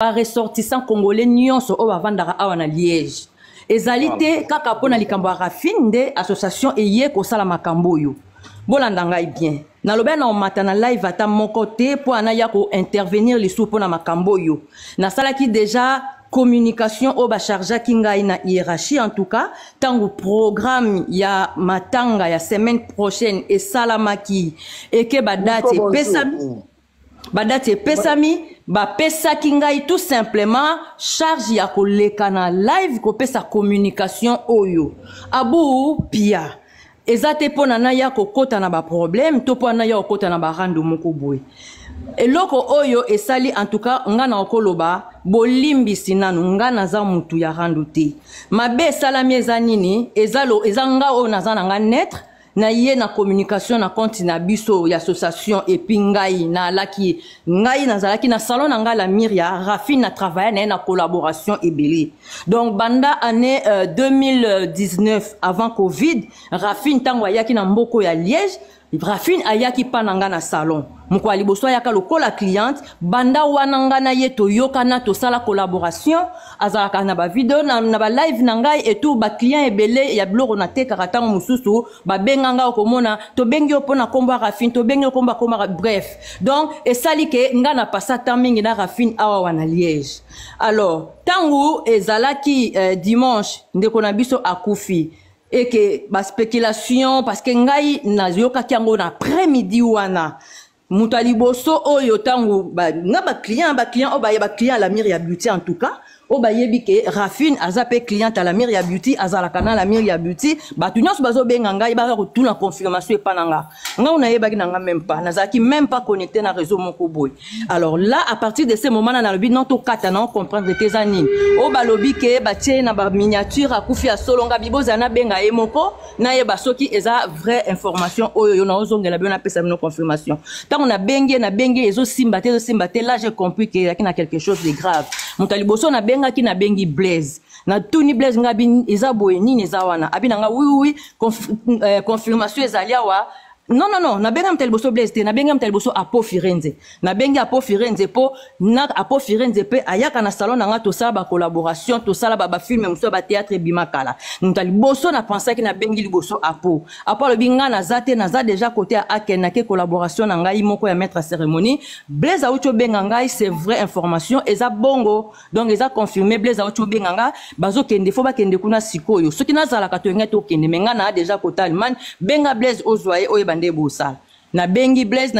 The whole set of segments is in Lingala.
Par ressortissant congolais nyonso o bavandaka awa na Liège. Ezalité kaka pona likambo Rafine de association eye ko sala makambo yo. Bolanda ngai bien. Na lobe na omata na live ata moko te po anaya ko intervenir li sou pona makambo yo. Na sala ki déjà communication au bacharja kingai na hiérarchie en tout cas tango programme ya matanga ya semaine prochaine et salamaki et que badate pesami badate pesami ba pesa kingai tout simplement charge ya koleka na live ko pesa communication oyo abu pia ezate pona na ya kokota na ba problème to pona ya kokota na ba rando moko boy eloko oyo esali en tout cas ngana okoloba bolimbi sinanu ngana za mutu ya rando te mabe salami eza nini ezalo ezanga o nazana nga netre na ye na communication na compte na biso ya association et puis ngai na laki ngai nazalaki na salon na nga la Miria Rafine na travailler na collaboration ebele donc banda année 2019 avant Covid Rafine tango ayaki na mboko ya Liège Rafine ayaki pananga na salon moko aliboso ayaka lokola cliente banda wananga na ye toyoka na tosala collaboration azalaka na ba video na ba live na ngai et tout ba client ebele ya bloko na te karata mususu ba benganga okomona to bengi opona komba Rafine to bengi komba bref donc esali ke nga na passa tamingi na Rafine awa wana Liège alors tangu ezalaki dimanche ndeko na biso akufi et que ba spéculation parce que ngai na yoka kiango na après-midi wana mutali boso oyo tango ba nga client o ba client la Miria Beauty en tout cas o ba yebi ke Rafine azape client à la Miria Beauty azala kana la Miria Beauty ba tunyos bazo benga ngai ba ko tout la confirmation e pananga nga on yeba nga même pas nazaki même pas connecté na réseau moko boy alors là à partir de ce moment na lobi non to kata na comprendre tes anines o ba lobi ke ba tie na ba miniature akufi a solonga biboza na benga e moko na yeba soki eza vraie information oyo yo na ozongela bien na pesa no confirmation tant on a bengi ezo simba te là j'ai compris que y a quelque chose de grave mutali boso na benga ki na bengi Blaise na tuni Blaise ngabi eza boye nini eza wana abi nga oui confirmation ezalia wa non na benga mtel boso Blaise te na benga mtel boso Apo Firenze na benga Apo Firenze po na Apo Firenze pe ayaka na salon nga to sala ba collaboration to sala ba film muso ba théâtre bimakala mtel boso na pensa ki na bengi liboso Apo le binga na zate na za déjà côté à akena ke collaboration na ngai moko ya maître cérémonie Blaise aucho benga ngai c'est vraie information eza bongo donc eza confirmé Blaise aucho benga nga bazo kende fo ba kende kuna sikoyo soki na zala ka to ngete okende menga na déjà côté Allemagne benga Blaise ozoye oye na bengi Blaise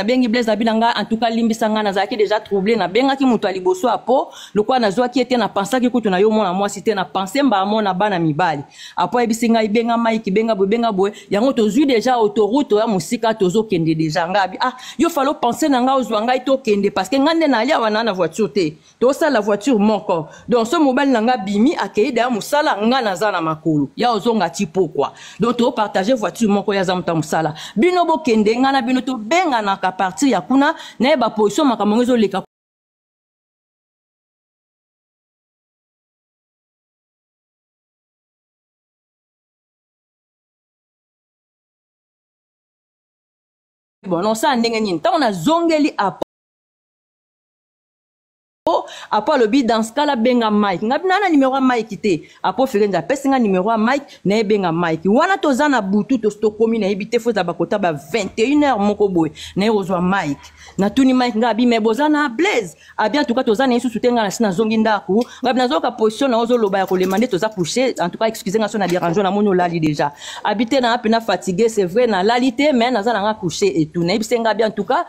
abinanga en tout cas limbisanga na zaki déjà troublé na benga ki mutu aliboso Apo lokwa na zwa ki ete na pensa ki kutu na yo mona moi cité na penser mba mona bana mibali Apo ebisinga ibenga Mike benga boy yango tozui déjà autoroute ya musika tozo kende déjà ngabi yo falo penser na nga ozwa ngai to kende parce que ngande na alia wana na voiture te to ça la voiture moko donc ce mobile nanga bimi akei da musala nga na zana makulu ya ozonga ti pourquoi donc to partager voiture moko ya zamuta musala bino bo kende nga na bino to benga na ka partir ya kuna na ba position makamongezo leka bon non ça ndenge nini ta on a zongeli Apo le bi dans ce cas la benga Mike ngabina na numéro Mike te Apo Firenze pesinga numéro Mike na benga Mike wana tozana butu to stokomi na ebite fo za bakota ba 21h moko boy na ozwa Mike na tuni Mike ngabi me bozana Blaise bien en tout cas tozana yesu sutenga na sina zongi ndaku ngabina zoka position na ozo loba ya ko demander toza coucher en tout cas excusez nga so na déranger na monyo lali déjà habiter na pena fatigué c'est vrai na lalité mais na zana nga coucher et tout na bisenga bien en tout cas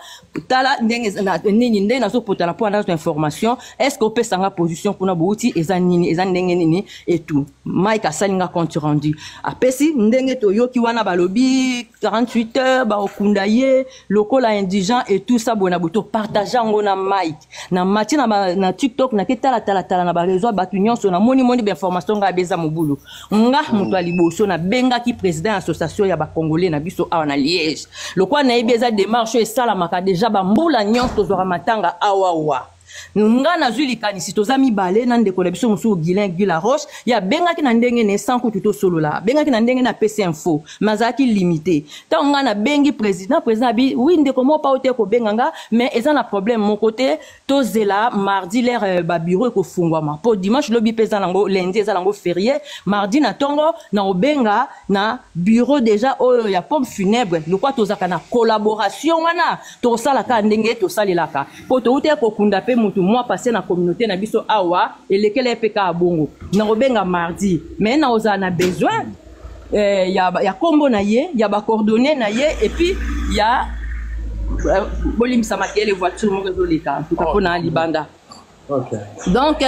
tala ndenge na nini ndenge na zo potala po na information est-ce qu'on peut s'en position pour na bouti ezanini ezandengenini et tout Mike asalinga compte rendu apesi ndenge to yoki wana balobi 48 heures ba okundaye lokola indigent et tout ça bona boto partager ngo na Mike na mati na TikTok na ketala tala na ba réseau batu nyonso na moni d'information nga beza mobulu nga mutu aliboso na benga ki président association ya ba congolais na biso awa na Liège lokwa na ebeza démarche et sala maka déjà ba mbula nyonso zora matanga awa nga nazwi likanisi toza mibale na ndeko na biso mosusu Guilain Guy La Roche ya bengaki na ndenge ne sans kutu tosolola bengaki na ndenge na PC info mais azalaki limité ntango nga na bengi président abi oui ndeko mo pa ote kobenganga mais eza na problème mon côté tozela mardi l'air ba bureau ekofungwama po dimanche lobi pesa nango lundi eza nango férié mardi na tongo na obenga na bureau déjà oyo ya pompe funèbre lokwa tozaka na collaboration wana tosalaka ndenge tosalelaka po toute kokunda pe mutu moi passé na communauté na biso awa elekele peka abongo na obenga mardi mais na oza na besoin ya kombo na ye ya ba coordonnées na ye et puis ya bolimisa makele voiture mo rezoleka tout cas pona libanda. Okay. Donc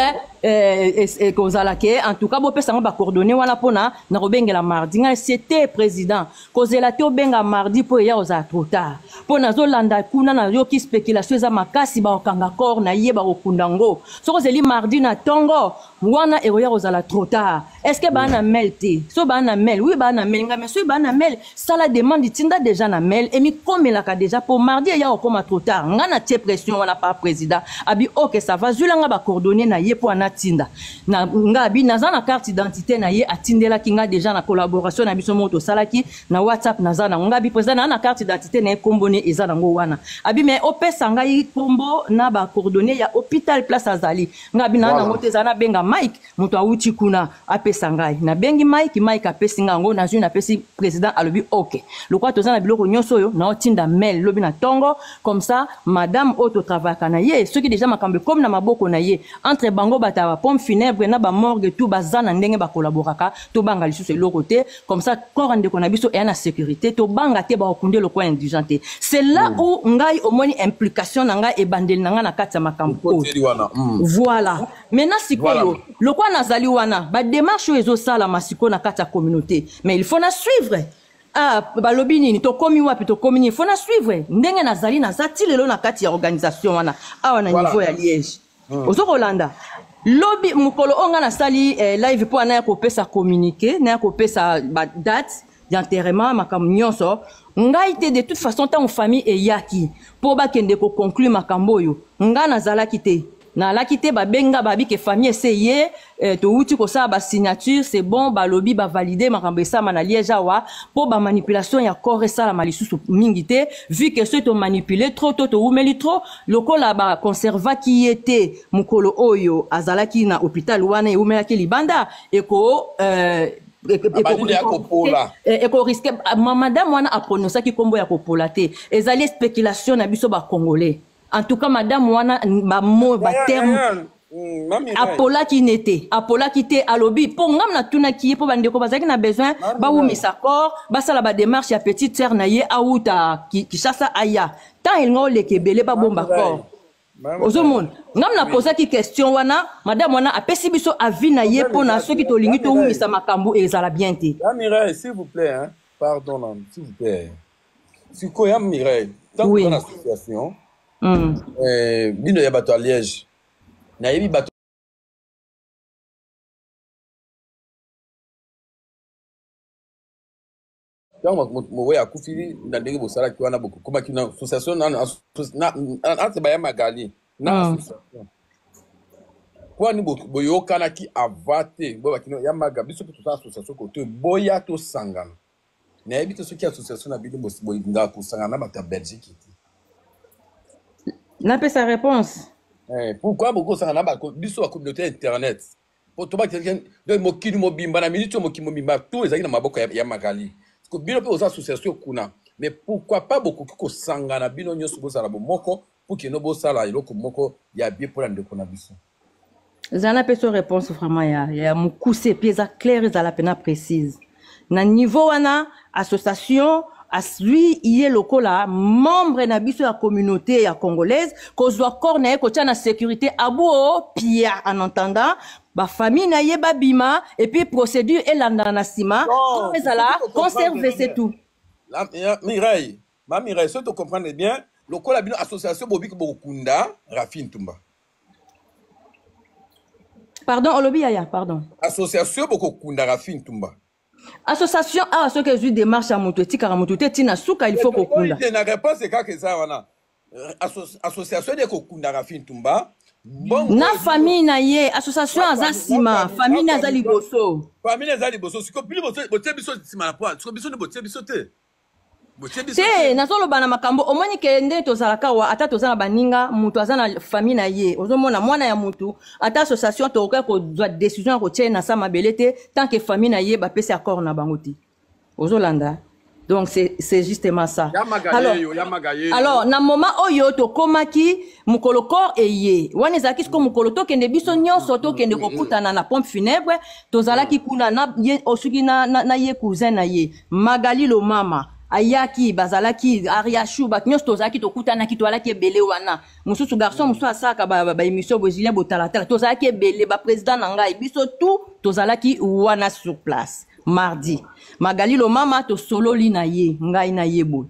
kozalake en tout cas bopesa ngo ba coordonnées wana pona na robengela mardi nga c'était président kozela te obenga mardi po ya oza trop tard pona zolanda kuna na yo ki spéculation za makasi ba okanga corps na ye ba okundango so kozeli mardi na tongo wana eroya ozala trop tard est-ce que ba na mail te so ba na mail oui ba na mail nga mais so ba na mail ça la demande tinda déjà na mail et mi komelaka déjà pour mardi ya okoma trop tard nga na tie pression wana par président abi OK ça va zulanga ba coordonnées na ye po tinda na ngabi naza na carte d'identité na ye atindela kinga déjà na collaboration na biso moto salaki na WhatsApp naza na ngabi président na carte d'identité na kombone eza nango wana abi mais opesa ngai kombo na ba coordonnées ya hôpital place azali ngabi na nango teza na benga Mike moto awuti kuna apesa ngai na bengi Mike apesi ngango na juna pesi président alobi OK lokwa toza na biloko nyonso yo na otinda mail lobi na tongo comme ça madame auto travail kana ye ceux qui déjà makambe comme na maboko na ye entre bango bata ba pompe funèbre na ba morgue tout bazana ndenge ba collaboraka to banga lisusu eloko te comme ça corps ndeko na biso et na sécurité to banga te ba okunde le coin indigente c'est là où ngai omoni implication na ngai e bandeli na nga na kati ya makambo voilà maintenant sikoyo le quoi nazali wana ba démarche ezo sala masiko na kati ya communauté mais il faut na suivre balobi nini to komi wapi to komi il faut na suivre ndenge nazali na zati lelo na kati ya organisation wana awa na niveau ya Liège ozo Rolanda lobby mukolo onga na sali live po na ko pesa communiquer na ko pesa ba date d'enterrement makam nyonso ngai te de toute façon ta famille e yaki po ba kende ko conclure makambo yo nga na zala kite na la kite ba benga ba bi ke famille essayer to uti ko sa ba signature c'est bon ba lobby ba valider makambo sa na Liège wa po ba manipulation ya corps ça la malisusu mingité vu que ceux to manipuler trop to umeli trop lokola ba conserva qui était mukolo oyo azalaki na hôpital wana e umelaki libanda et ko eko risque madame wana a prononcé ki kombo ya kopola te ezali spéculation na biso ba congolais en tout cas madame wana ba mot ba terme apola qui n'était apola qui était alobi pour ngam na tuna ki po bandeko bazaki na besoin ba wumisa corps ba sala ba démarche ya petite sœur na ye auta ki chassa aya tant il ngole kebele ba bomba corps ozomon ngam na posa ki question wana madame wana apesi biso avis na ye po na ceux qui to lingi to wumisa makambo ezala bien te Mireille s'il vous plaît hein pardon s'il vous plaît si ko ya Mireille tant que dans l'association bino ya bato à Liège na yebi bato mo ya kufili na ndenge bosala ki wana boko koma ki na association na ate baya magali na association kwa ni boyoka na ki avate bo bakino ya maga biso to association ko to boya to sangana na yebi to soki association na bino bo nga ko sangana ba ta Belgique n'a pas sa réponse. Pourquoi beaucoup ça n'a pas biso la communauté internet pour toi quelqu'un de mokini mobimba na minute mokini mobimba tous les amis na maboko ya magali parce que bino pe aux associations kuna mais pourquoi pas beaucoup ko sangana bino nyoso bozala bomoko pour que no bosala iloko moko ya bien pour ndeko na biso zana pe so réponse vraiment ya mukuse pieza claire za la pena précise na niveau wana association lui il est lokola membre na biso ya communauté ya congolaise kozwa corne ko tia na sécurité abo pia en entendant ba famille na ye babima et puis procédure elanda na sima comme ezala conserver c'est tout Mireille si tu comprends bien lokola bino association bobiki bokunda Rafine Tumba pardon olobi yaya pardon association bokunda Rafine Tumba association a ce que je démarche à mototi car mototi tina suka il faut kokunda la réponse est que ça wana association de kokunda Rafine Tumba Bon, na famille na ye association aza sima famille na aza liboso famille ezali boso siko bili botie biso sima na poa siko biso ne botie biso te te nazoloba na makambo omoni ke nde tozalaka wa ata toza na baninga mutu aza na famille na ye ozomona mwana ya mutu ata association tokoki kozwa décision ya kotia na sa mabele te tant que famille na ye bapesi accord na bango te ozolanda. Donc c'est justement ça. Alors na moment oyo tokomaki mukolo corps eye wana ezalaki siko mukolo tokende biso nyonso tokende kokutana na pompe funèbre tozalaki kuna na ye osuki na ye cousin na ye Magali lo mama ayaki bazalaki ariashu bat nyonso tozalaki tokutanaki toalaki ebele wana mosusu garçon mosusu asaka ba émission bozilien botalatala tozalaki ebele ba président na ngai biso tout tozalaki wana sur place mardi Magali lo mama to sololi na ye ngai na ye boy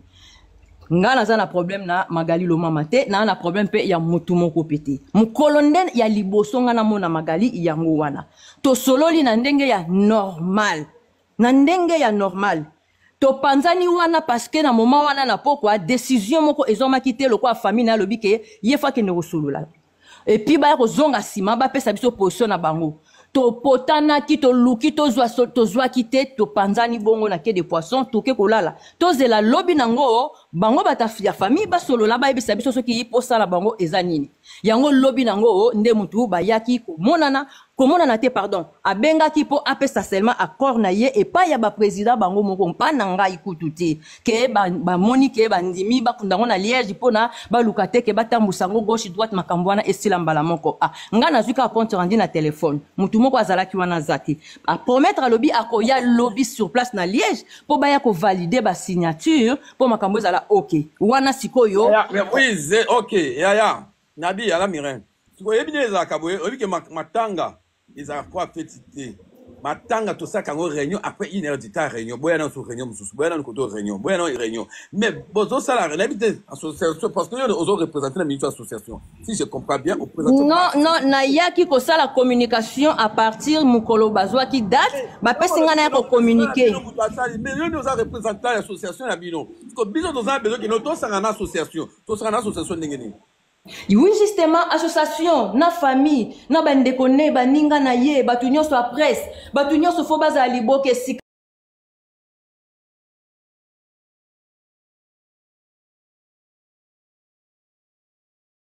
nga naza na problème na Magali lo mama te na problème pe ya mutu moko pete mukolo nden ya liboso nga na mona Magali yango wana to sololi na ndenge ya normal to panzani wana parce que na moment wana na pokwa décision moko ezomaki te lokwa famille na lobi ke ye fa ke ne kosolola et puis ba ko zonga sima ba pesa biso position na bango to potana ki to luki to zwa kite to panzani bongo na ke de poisson to ke kolala to zela lobi nango bango batafia famille ba solola ba ebisa biso soki yiposa na bango ezanini yango lobi nango nde mutu ba yaki komonana te pardon abengaki po apesa seulement accord na ye et pas ya ba président bango moko mpa na ngai kutu te ke ba moni ke ba ndimi ba kundango na Liège pona ba lukate ke batambusa ngo gauche droite makambo wana esila mbala moko nga nazuka compte rendu na téléphone mutu moko azalaki wana zati a promettre lobi akoya lobby sur place na Liège po ba ya ko valider ba signature po makambo ezala OK wana sikoyo oui OK ya nabi ala mirin siko yebineza kabwe obike matanga ezala kwa petite matanga to ça quand réunion après 1 heure du temps réunion boya na so réunion mususu boya na koto réunion boya na réunion mais bozo sala l'habité association parce que nous autres représenter la ministre association si je comprends bien au président non na yaki ko sala communication à partir mukolo bazwa ki date ba pesinga na ko communiquer mais nous avons représenté l'association na bino parce que bino nous avons besoin que nous tous en association ndengeni. Oui, justement, association, na famille, na bandekone, baninga na ye, batu nyonso a presse, batu nyonso fo baza liboke sika.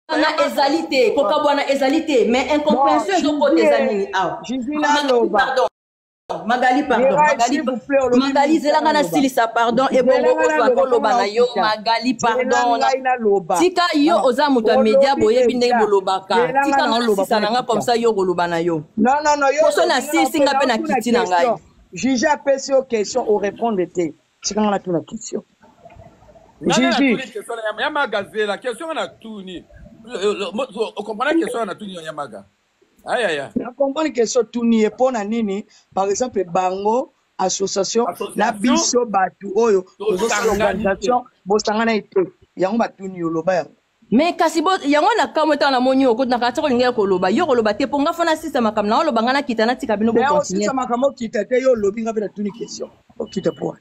Na ezalité, kokabwana ezalité, mais incompréhension de côté zamini. Pardon. Magali, pardon. Magali, zelanga na silisa, pardon. Et bongo ozwa loba na yo, Magali, pardon. Tika yo oza muta media boye bindenge bolobaka. Tika na sisa nanga comme ça yo koloba na yo. Non. Poso na sisi nga pe na kiti na ngai. Juge a posé aux questions, au répondre te. Tika na tout la question. Juge. Yamaga, la question on a tout ni. On comprend la question on a tout ni Yamaga. Aïe. On comprend que ce tout n'y est pas nini. Par exemple, Bango, association, la biso batu oyo, organisation, bosangana ite. Yango batu ni oloba. Mais kasi bo yango na kamota na moni oko na katako linga ko loba yo loba te ponga fona sisa makam na loba ngana kitana tika bino bo continuer. Mais sisa makamo kitate yo lobi nga pe na tuni question. O kita po.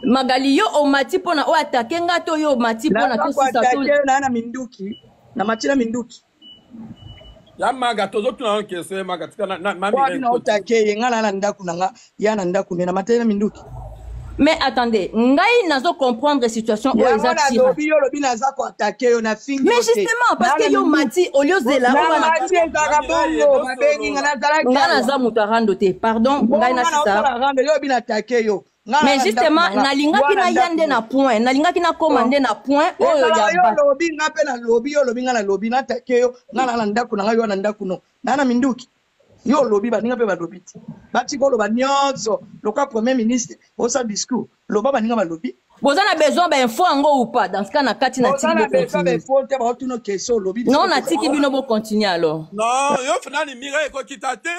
Magali yo o mati pona o attaquer nga to yo mati pona to sisa to. Na minduki. Na mati na minduki. Yamaga tozo tuna question Yamaga tika na mami. Kwa na otake ngana na ndaku nanga ya na ndaku na mati na minduki. Mais attendez, ngai nazo comprendre situation o exacti. Mais justement parce que yo mati au lieu de la ngana za mutarando te pardon ngai na sisa. Mais justement nalingaki na yande na point nalingaki na commander na point oyo ya lobi ngape na lobi yo lobi ngana lobi na take yo ngana na ndaku na yo na ndaku no na minduki yo lobi baninga pe balobi ti bati ko loba nyonso lokwa premier ministre osa discours loba baninga balobi bozana besoin ba info ngo ou pas dans ce cas na kati na tiki be continuer info te ba tuno question lobi non na tiki bino bo continuer alors non yo finali mira ko kitate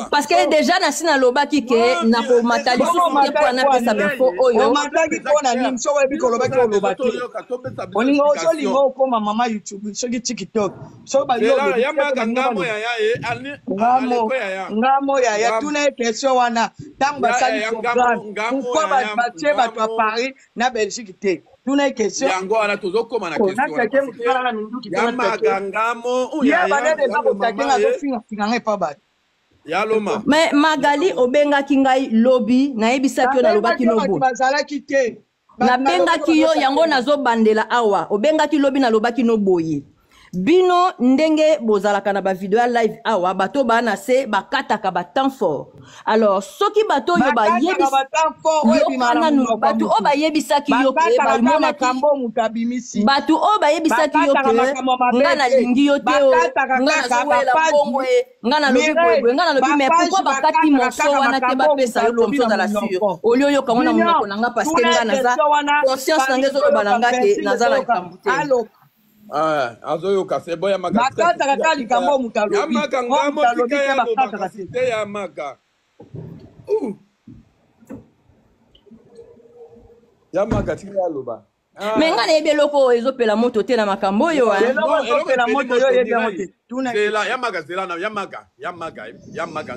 parce que déjà na sina loba kike na ko matali su te pour na pesa info oyo mataki ko na nim so webi ko loba ko loba te oninga oso lingo ko mama YouTube so ki TikTok so ba yo ngamo ya tuna question wana tango basali programme pourquoi ba tie ba to Paris na Belgique te tuna question yango wana tozokoma na question natake mukala na minduki ya magangamo ya banede za kotakenga zofinga finga ngai pa bati ya loma mais Magali obengaki ngai lobi nayebisaki yo nalobaki nobo bazalaki te nabengaki yo yango nazobandela awa obengaki lobi nalobaki noboye bino ndenge bozalaka na ba video ya live awa bato bana se bakataka ba temps fort alors soki bato yo bayebisa bato o bayebisaki yo pe bamonaki bato o bayebisaki yo pe nga nalingi yo te o nga nazowela bongo nga nalobi boye nga nalobi mais pourquoi bakati morceau wana te bapesa yo comme ça dans la sûre au lieu yo kamona monoko nanga parce que nga naza conscience nanga ezoloba nanga te naza na likambo te azoyoka se boya maga bakataka kaka likambo mutalobi ya maga ngamo tika ya lobaka te ya maga ya maga tika ya loba mais nga nayebi eloko ezopela moto te na makambo oyo ezopela moto yo yebi yango te zela ya maga zela na ya maga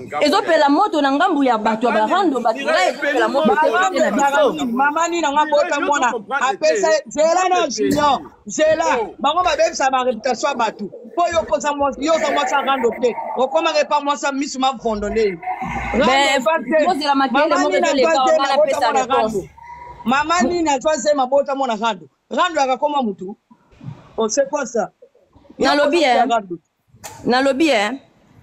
ngamo ezopela moto na ngambu ya bato ya barando bato ngai ezopela moto te na biso mama nini nanga bota mwana apesa zela na junior zela bango babebisa ba réputation ya bato po yo koza mwasa rando te okomaka epa mwasa misu mavondo nde ozela makele moko ezoleka wana pesa réponse mama nini azwase mabota mwana rando rando akakoma mutu osekosa nalobi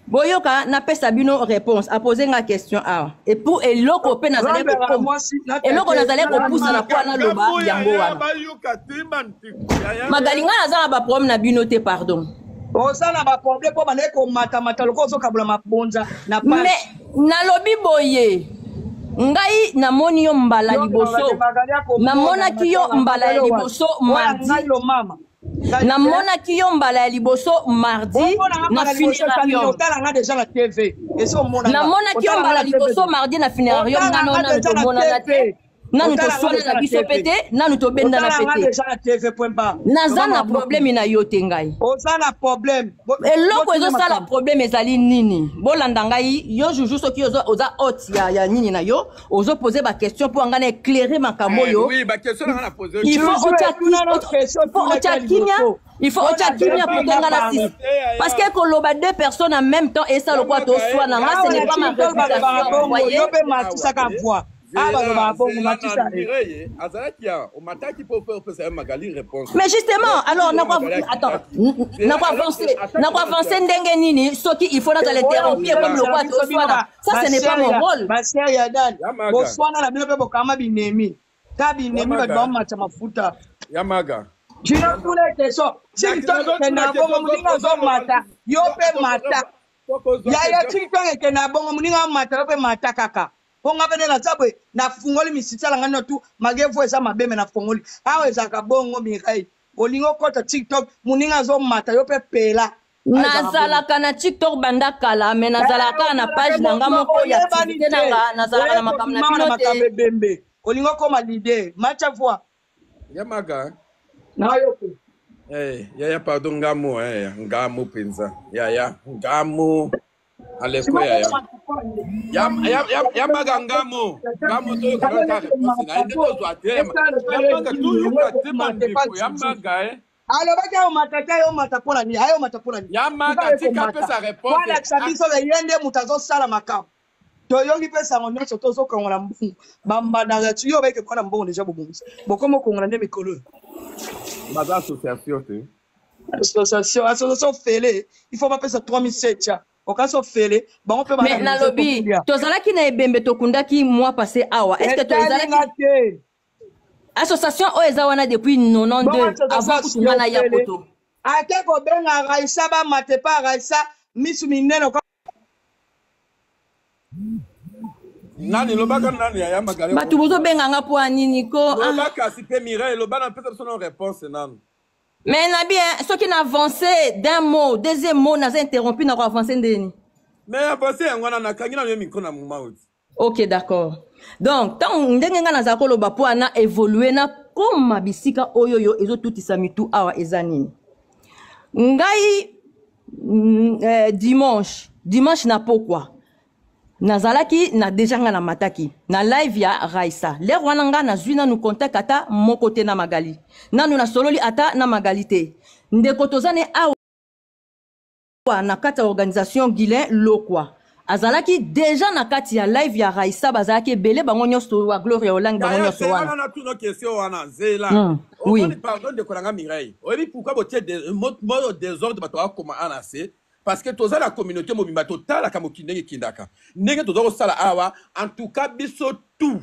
boyoka napesa bino réponse apose nga question awa et pour eloko pe eloko nazali kopusa na kwa naloba yango wana Magali nga naza na baproblème na bino te pardon osala baproblème po banaye komatamata loko ozokabula mabonza na page mais nalobi boye ngai namoni yo mbala liboso namonaki yo mbala ya liboso mardi namonaki yo mbala ya liboso mardi na funerarium namonaki yo mbala liboso mardi na funerarium ngano nanu tomonana te nanu toswana na biso pe te nanu tobendana pe te naza na problème na yo te ngai eloko ezosala problème ezali nini bolanda ngai yo juju soki oza hôte ya nini na yo ozopose baquestion mpo anga na éclairer makambo oyo il faut otya kimia potonga na sisi parce que koloba deux personnes en même temps et ça lokwa toswana nga ce n'est pas ma réputation voyez mais justement alors nakwa avancer ndenge nini soki il faut dans l'interrompre comme lokwa toswana ça ce n'est pas mon rôle master yadan boswana na bino pe bokama binemi ka binemi ba bamata mafuta yamaga jina tule question TikTok kena bongo muninga zo mata yo pe mata ya TikTok kena bongo muninga mata yo pe mata kaka ponga bene na zabwe na fungoli misitala ngana tu magevo eza mabeme na fungoli awe za kabongo mirai olingo kota TikTok muninga zo mata yo pe pela nazalaka na TikTok banda kala mais nazalaka na page nanga moko ya activité nanga nazalaka na makambo na bino te bembe olingo koma leader matcha voix yamaga na yo ya pardon ngamo penza ya ngamo aleko ya maga ngamo to yo kana na ndio to atema ya maga tu yo katema ndiko ya maga alobaki ayo matata yo matapona ni ayo matapona ni ya maga tika pesa réponse wala sabiso le yende mutazo sala makambo to yongi pesa ngo nyonso to zokongola mbungu bambana tu yo beke kona mbongo deja bobumisa bokomo kongola nde mikolo baza association te association fele il faut pas pesa 3700 okaso fele bango pe mais nalobi tozalaki na ebembe tokundaki mois passé awa est-ce que tozalaki association oeza wana depuis 92 avant kutungana ya poto ate ko benga raisa ba matepa raisa misu mineno nani lobaka nani ya magale batu bozo benga nga po anini ko lobaka sipe mire lobana pesa son réponse nani mais na bien ce qui n'a avancé d'un mot deuxième mot n'a interrompu n'a avancé ndeni mais avancé ngwana na kangina yo micro na mouth. OK d'accord donc tant ndenge nga naza ko loba po ana évoluer na comme bisika oyoyo ezo tutisa mitu awa ezanini ngai dimanche na pourquoi nazalaki na deja nga na mataki na live ya Raissa lero wana nga nazwi nanu contact ata moko te na Magali nanu nasololi ata na Magali te ndeko tozane awa na kati ya organisation Guilain Lokwa azalaki deja na kati ya live ya Raissa bazalaki ebele bango nyonso wa Gloria Olang bango nyonso wana na tuno question wana nzela oui pardon de kolanga Mireille oyebi pourquoi botie mot désordre bato akoma anase parce que toza la communauté mobimba totala ka mokindenge kindaka ndenge toza kosala awa en tout cas biso tout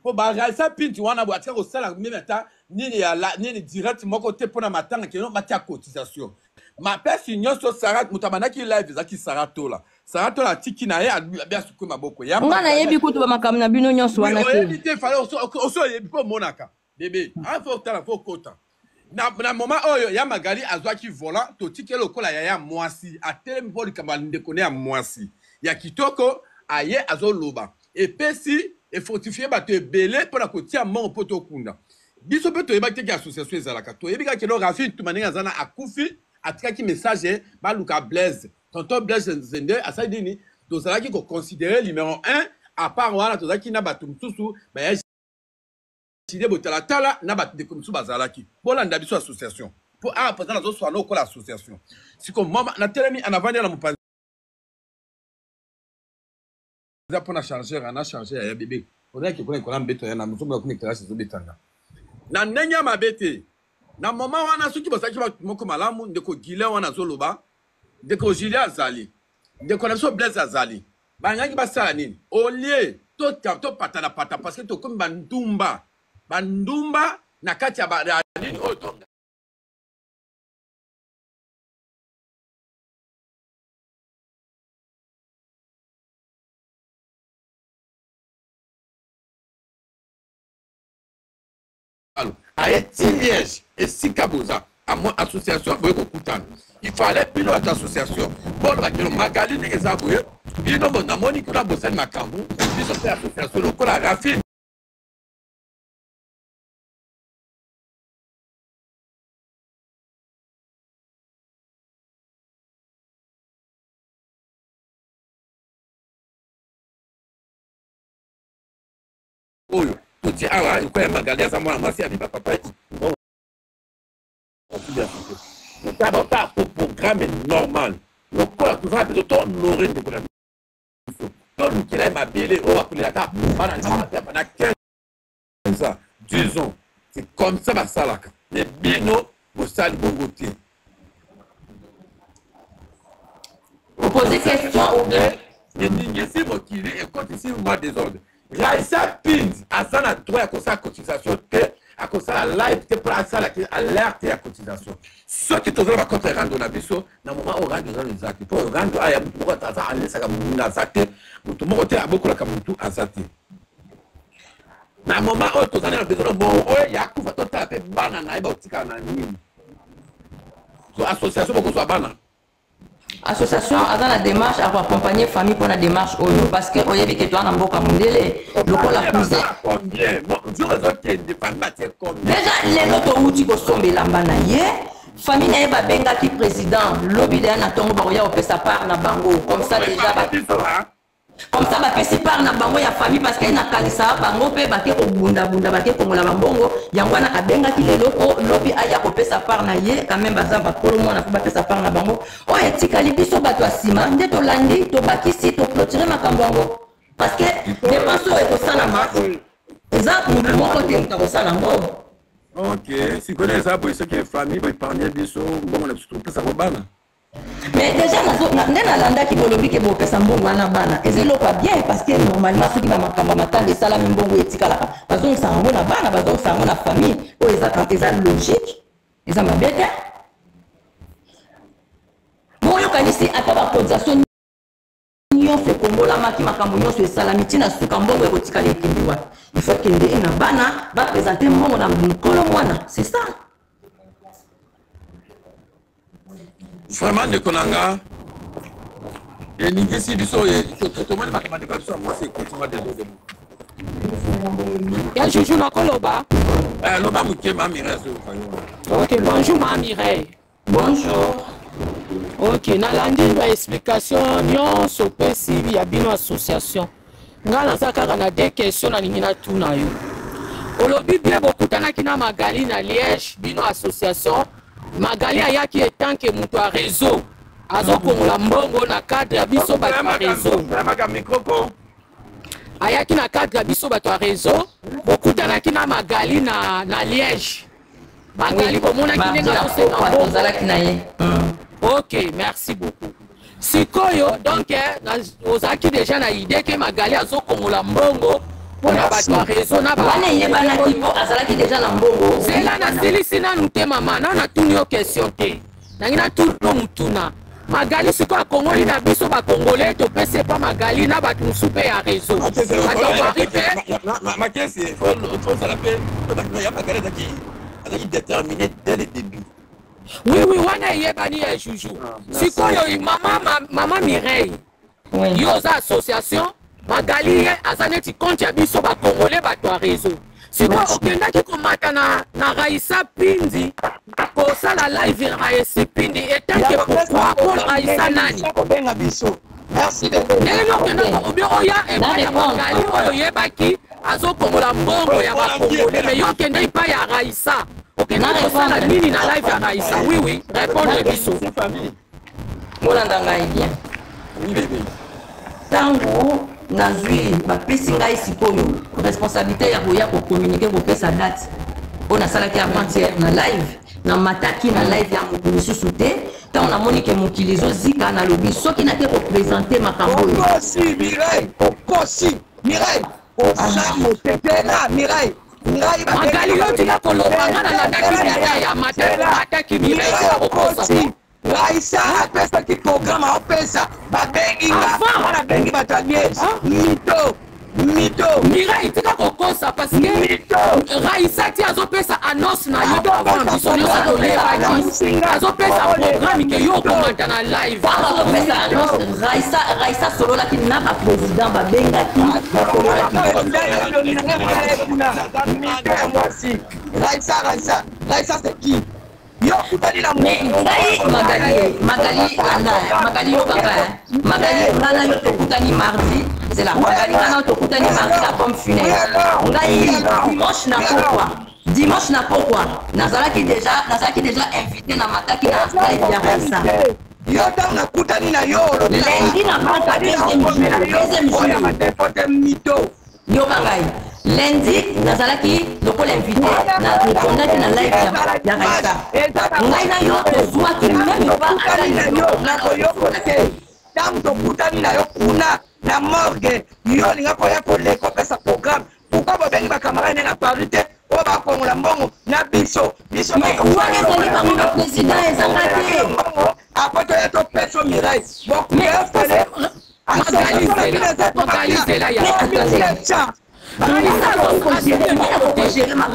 po ba Raissa pinti wana bo atika kosala même ata nini ya nini direct moko te pona matanga keno batia cotisation ma pesi nyonso Sarat mutabanaki live zaki Saratola Saratola tiki na ye abia suku maboko ya ngana yebi kutu ba makamna bino nyonso wana te oyebi te fale oso yebi po monaka bébé a faut tala faut kota na moment oyo ya Magali azwaki volant to tiki lokola ya mwasi atelemi po likamba ndekone ya mwasi ya kitoko aye azoloba epesi e fortifier bato ebele pona kotia mon poto kunda biso pe to yeba te ki association ezalaka to yebi ka kelo Rafin tumaninga zana akufi atikaki message baluka Blaise tonton Blaise Nzende asaidini tozalaki ko considérer numéro 1 à part wana tozalaki na bato msusu ba ya chide botala tala na bato de komsu bazalaki bolanda biso association pour a présent zo soano ko l'association siko mama na telemi anavandi na mopanzi za pona charger ana charger ya bébé odaki ko ko lambeto ya na musomo ko nekala zo betanga na ndenya mabete na mama wana soki bosaki moko malamu ndeko Guilain wana zoloba ndeko Julia azali ndeko na biso Blaise azali banyangi basala nini olie to patana pata parce que to comme bandumba na kati ya nini otonga aye Liège et Sikaboza à mon association boyko kutana il fallait pilo à association bon bakelo Magali ne ezabouye bino bona moni kuna bosani makambu biso pe association lokola Rafin oyo toti awa ikoya Magali aza mwana mwasi ya biba papa nous avons pas un programme normal. Le corps que vous avez de honorer de la mission. Donc, nous avons mabélé au Akulata pendant 15 ans, 10 ans. C'est comme ça, ma salaka. Les binos, vous salez bon côté. vous posez question ou bien les lignes, si vous tirez et quand ici, vous m'avez désordre. Raissa Pins, à ça, on a droit à sa cotisation. À cause de la live, tu peux alerte à cotisation. Ceux qui te donnent contre rendre la biso, dans le moment où on rend les actes, pour rendre à Yabutu, on va aller à la Zate, ou tout le monde est à beaucoup la Kamutu à Zate. Dans le moment où tu as besoin de bon, il y a tout à fait banana et botika na nini. So association beaucoup soit banana. association dans la démarche à accompagner la famille pour la démarche parce que oyebi que toi na mboka mondele lokola cousin combien bon je raison que des femmes déjà les autres outils ko sombela mbana ye famille na ba bengaki président lobby de na tongo ba ya opesa part na bango comme ça déjà comme ça ba pesi part na bango ya famille parce que na kalisa bango pe ba ke obunda ba ke kongola bambongo yango na kabengaki les loko lobby aya opesa part na ye quand même baza ba kolo mona ba pesa part na bango o etikali biso bato asima nde to landi to bakisi to clôturer makambo yango parce que dépense e ko sala ma eza mutu moko te ko sala ngo. OK si connais ça pour ce qui est famille ba épargner biso bon on a tout pesa ko bana. Mais déjà, na landa ki bolobi ke bopesa mbongo wana bana ezelo pas bien parce que normalement ceux qui va makamba matande sala mbongo etikala bazong sango na bana bazong sango na famille o eza logique eza mabete moyo kanisi ata ba cotisation nyonso kongola maki makambo nyonso esalami tina suka mbongo ekotikala ekindi wapi il faut kende na bana ba présenter mbongo na mokolo mwana c'est ça. Vraiment de Konanga et n'ingési biso et tout le monde m'a demandé pas ça moi c'est quoi des autres. Ya Juju na koloba. Loba muke ma Mireille. OK bonjour ma Mireille. Bonjour. Ok, nalandi ba explication nyonso pesi ya bino association. Nga naza kaka na deux questions na ningi na tuna yo. Olobi bien bokutanaki na Magali na Liège bino association. Magali ayaki etanke mutu a réseau. Azokongola mbongo na cadre ya biso bato ya réseau. Ayaki na cadre ya biso bato ya réseau. Bokutanaki na Magali na Liège. Magali bomonaki ndenge azosenga mbongo. Ok, merci beaucoup. Sikoyo, donc, ozaki déjà na idée que Magali azokongola mbongo pour na bato ya réseau na ba. Wana yebanaki po azalaki déjà na mbongo. Zela na silisi nanu te mama, na tuni yo question te. Nangi na tuni no mutuna. Magali sikoyo akongoli na biso ba Congolais topese pa Magali na bato mosusu pe ya réseau. Ma question c'est ça l'appelle ya Magali azaki déterminé dès le début. Oui, wana yebani ya Juju. Sikoyo mama Mireille. Yo za association Magali azaneti compte ya biso ba Congolais bato ya réseau. Sikoyo okendaki komata na Raissa Pindi kosala live Raissa Pindi etanke pourquoi Raissa nani. Merci. Ndenge okendaka obioya epai ya Magali oyo yebaki azokongola mbongo ya ba Congolais mais yo okende epai ya Raissa. Ok, non, la mini na live à Raissa. Oui, répondre biso. Molanda ngai bien. Tango nazwi bapesi ngai sikoyo responsabilité ya koya communiquer kopesa date oyo nasalaki avant-hier na live na mataki na live ya mokili mosusu te ntango namoni ke mokili ezozika nalobi soki nake kopresente makambo oyo okosi Mireille oza motetela Mireille Magali yo tika kolobanga na landaki ya mataki Mireille okosa Raissa apesaki programme opesa babengi nga bengi batalie mito Mireille tika kokosa parce que Raissa ti azopesa annonce na yo avant biso nyonso tolebaki azopesa programme ke yo okomata na live azopesa annonce Raissa sololaki na baprésident babengaki Raissa c'est qui yo kutani la Magali yo kaka Magali ngana yo tokutani mardi c'est la Magali ngana tokutani mardi la pomme funèbre ngai dimanche na pourquoi nazalaki déjà invité na mataki na live ya Raissa yo ntango nakutani na yo lundi na kaka deuxième jour yoka ngai lundi nazalaki lokola invité na répondaki na live ya Raissa ngai na yo tozwaki même pas ntango tokutani na yo kuna na morgue yo olinga koya koleka opesa programme pourkui bobengi bakamarade ndenge na paris te oyo bakongola mbongo na biso wana ezali bango na président ezanga te apo toya topeso Mireille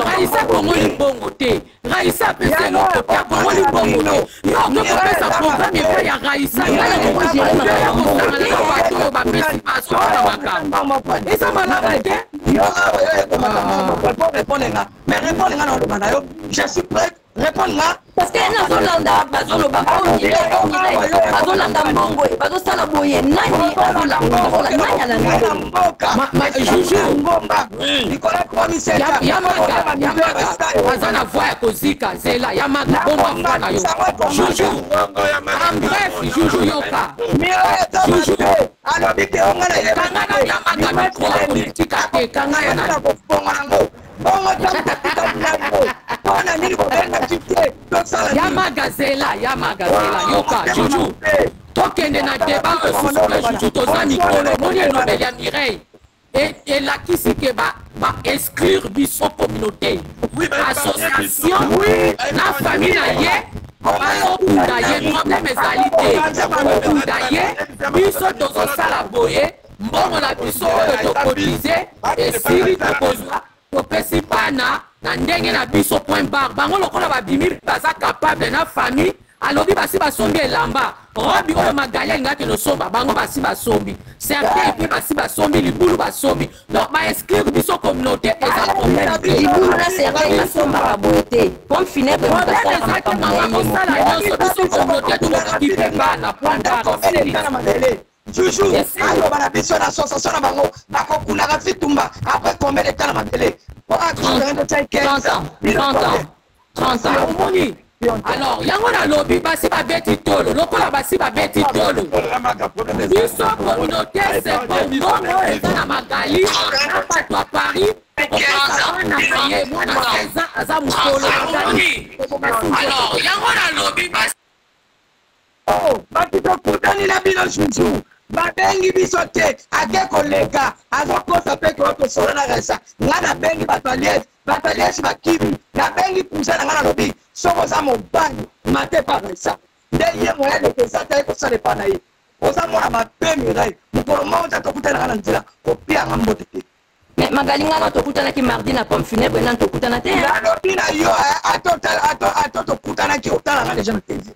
Raissa kongoli bongo te Raissa apesa eloko te akongoli bongo te yo okopesa programme epai ya Raissa ya kosangana na bato oyo bapesi baso na makambo eza malamu te mais répondre nga na oloba na yo je suis prêt répondre nga parce que nazolanda bazoloba bazolanda mbongo bazosala boye nani aza na voi ya kozika zela yamaka bongo afwa na yo juju bref juju yoka kangana yamaka mikro politika te kangana yamagazela yoka juju tokende na débat mosusu na juju toza mikolo moni elobeli ya Mireille elakisi ke ba-exclure biso communauté association na famille na ye bazokunda ye problème ezali te kokunda ye biso tozosala boye mbongo na biso oyo tokotize esili tokozwa topesi bana na ndenge na biso point barre bango lokola babimi baza capable na famille alobi basi basombi elamba robi oyo magali alingaki nosomba bango basi basombi certain epi basi basombi libulu basombi donc baexclure biso communauté eza problème libulu na certain basombaka boye te pomme funèbre ezaki mama kosala nyonso biso communauté tokoki mpe bana Juju, aloba na biso na association na bango bakokunaka fitumba après combien de temps na mabele 30 ans omoni alors yango nalobi basi babeti tolo lokola basi babeti tolo biso communauté c'est bongo eza na magali na bato ya paris okaaye mwana aza mokolo alors yango nalobi basi bakitokutani na bino juju babengi biso te ake koleka azokosa mpe koyokosola na resa nga nabengi bato aliesi bakibi nabengi pusa na nga nalobi soko oza mobali mate pa resa nde ye moya leke eza te kosala epa na ye oza mwana mapemi rai mokolo moko ta tokutana nga na nzela kopianga mbote te mais magali ngana tokutanaki mardi na pomme funèbre nani tokutana te nalobi na yo ato tokutanaki otala nga deja na tv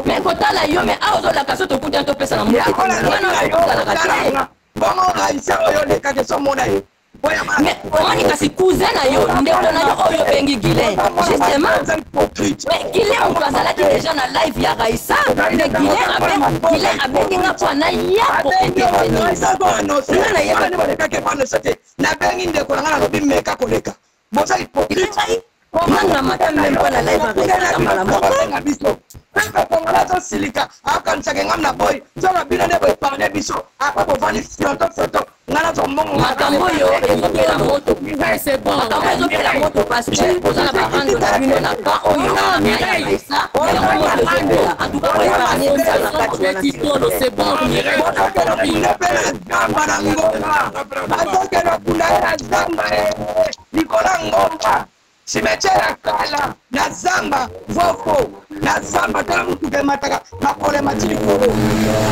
mais kotala yo mais awa ozolaka so tokutana topesa na motokutanaka te bongo raisa oyo lekaki somona ye mais omoni kasi cousin na yo ndeko na yo oyo obengi Guilain justement mais Guilain moto azalaki déjà na live ya raisa nde Guilain abengi nga mpo na ya nabengi ndeko na nga nalobi meka koleka boza hypocrite komanga mata même mpo na live ya raisa mbala moko biso pepe kongola azosilika akanisaka ngam na boy soka bino nde boeparne biso apa bovandi foto nga nazombongo makambo oyo ezopela moto makambo ezopela moto parce que oza na barando na bino na ka oyo ya raisa yango moto ezopela en tout cas boeparne eza na kati wana zamba na ngomba bazokela kunda na zamba likola ngomba cimetière ya kala na zamba vofo na zamba tala mutuka emataka makolema ti likolo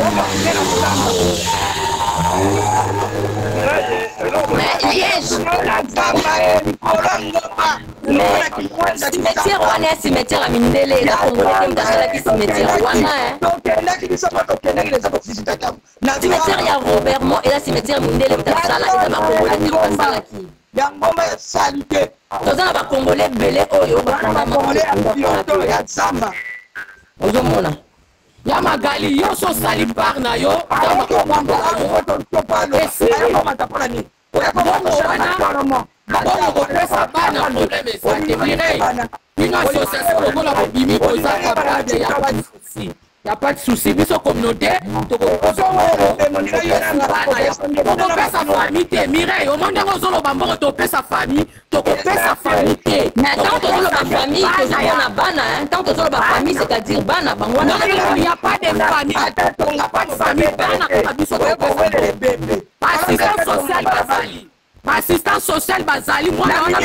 omakude na zamba na zamba likolo ngoma cimetière wana ya cimetière ya mindele eza kongolete mutu asalaki cimetière wana tokendaki biso po tokendaki leza kovisita tango cimetière ya robert mo eza cimetière mindele mutu asala eza bakongolete mutu asalaki ya ngomba ya sali te toza na bakongole ebele oyo bakongole ya zamba ozomona ya magali yo so osali part na yo bongo kopesa bana problème eza te mirei bino association lokola bobimi koza capable ya pas de souci biso communauté tokopesa famille te mirei omo ndenge ozoloba mbongo topesa famille tokopesa famille te mais tant tozoloba famille tozomona bana tant tozoloba famille c'est-à-dire bana bango wana il y a pas de famille bana kaka biso topesa assistance sociale bazali assistance sociale bazali mwana wana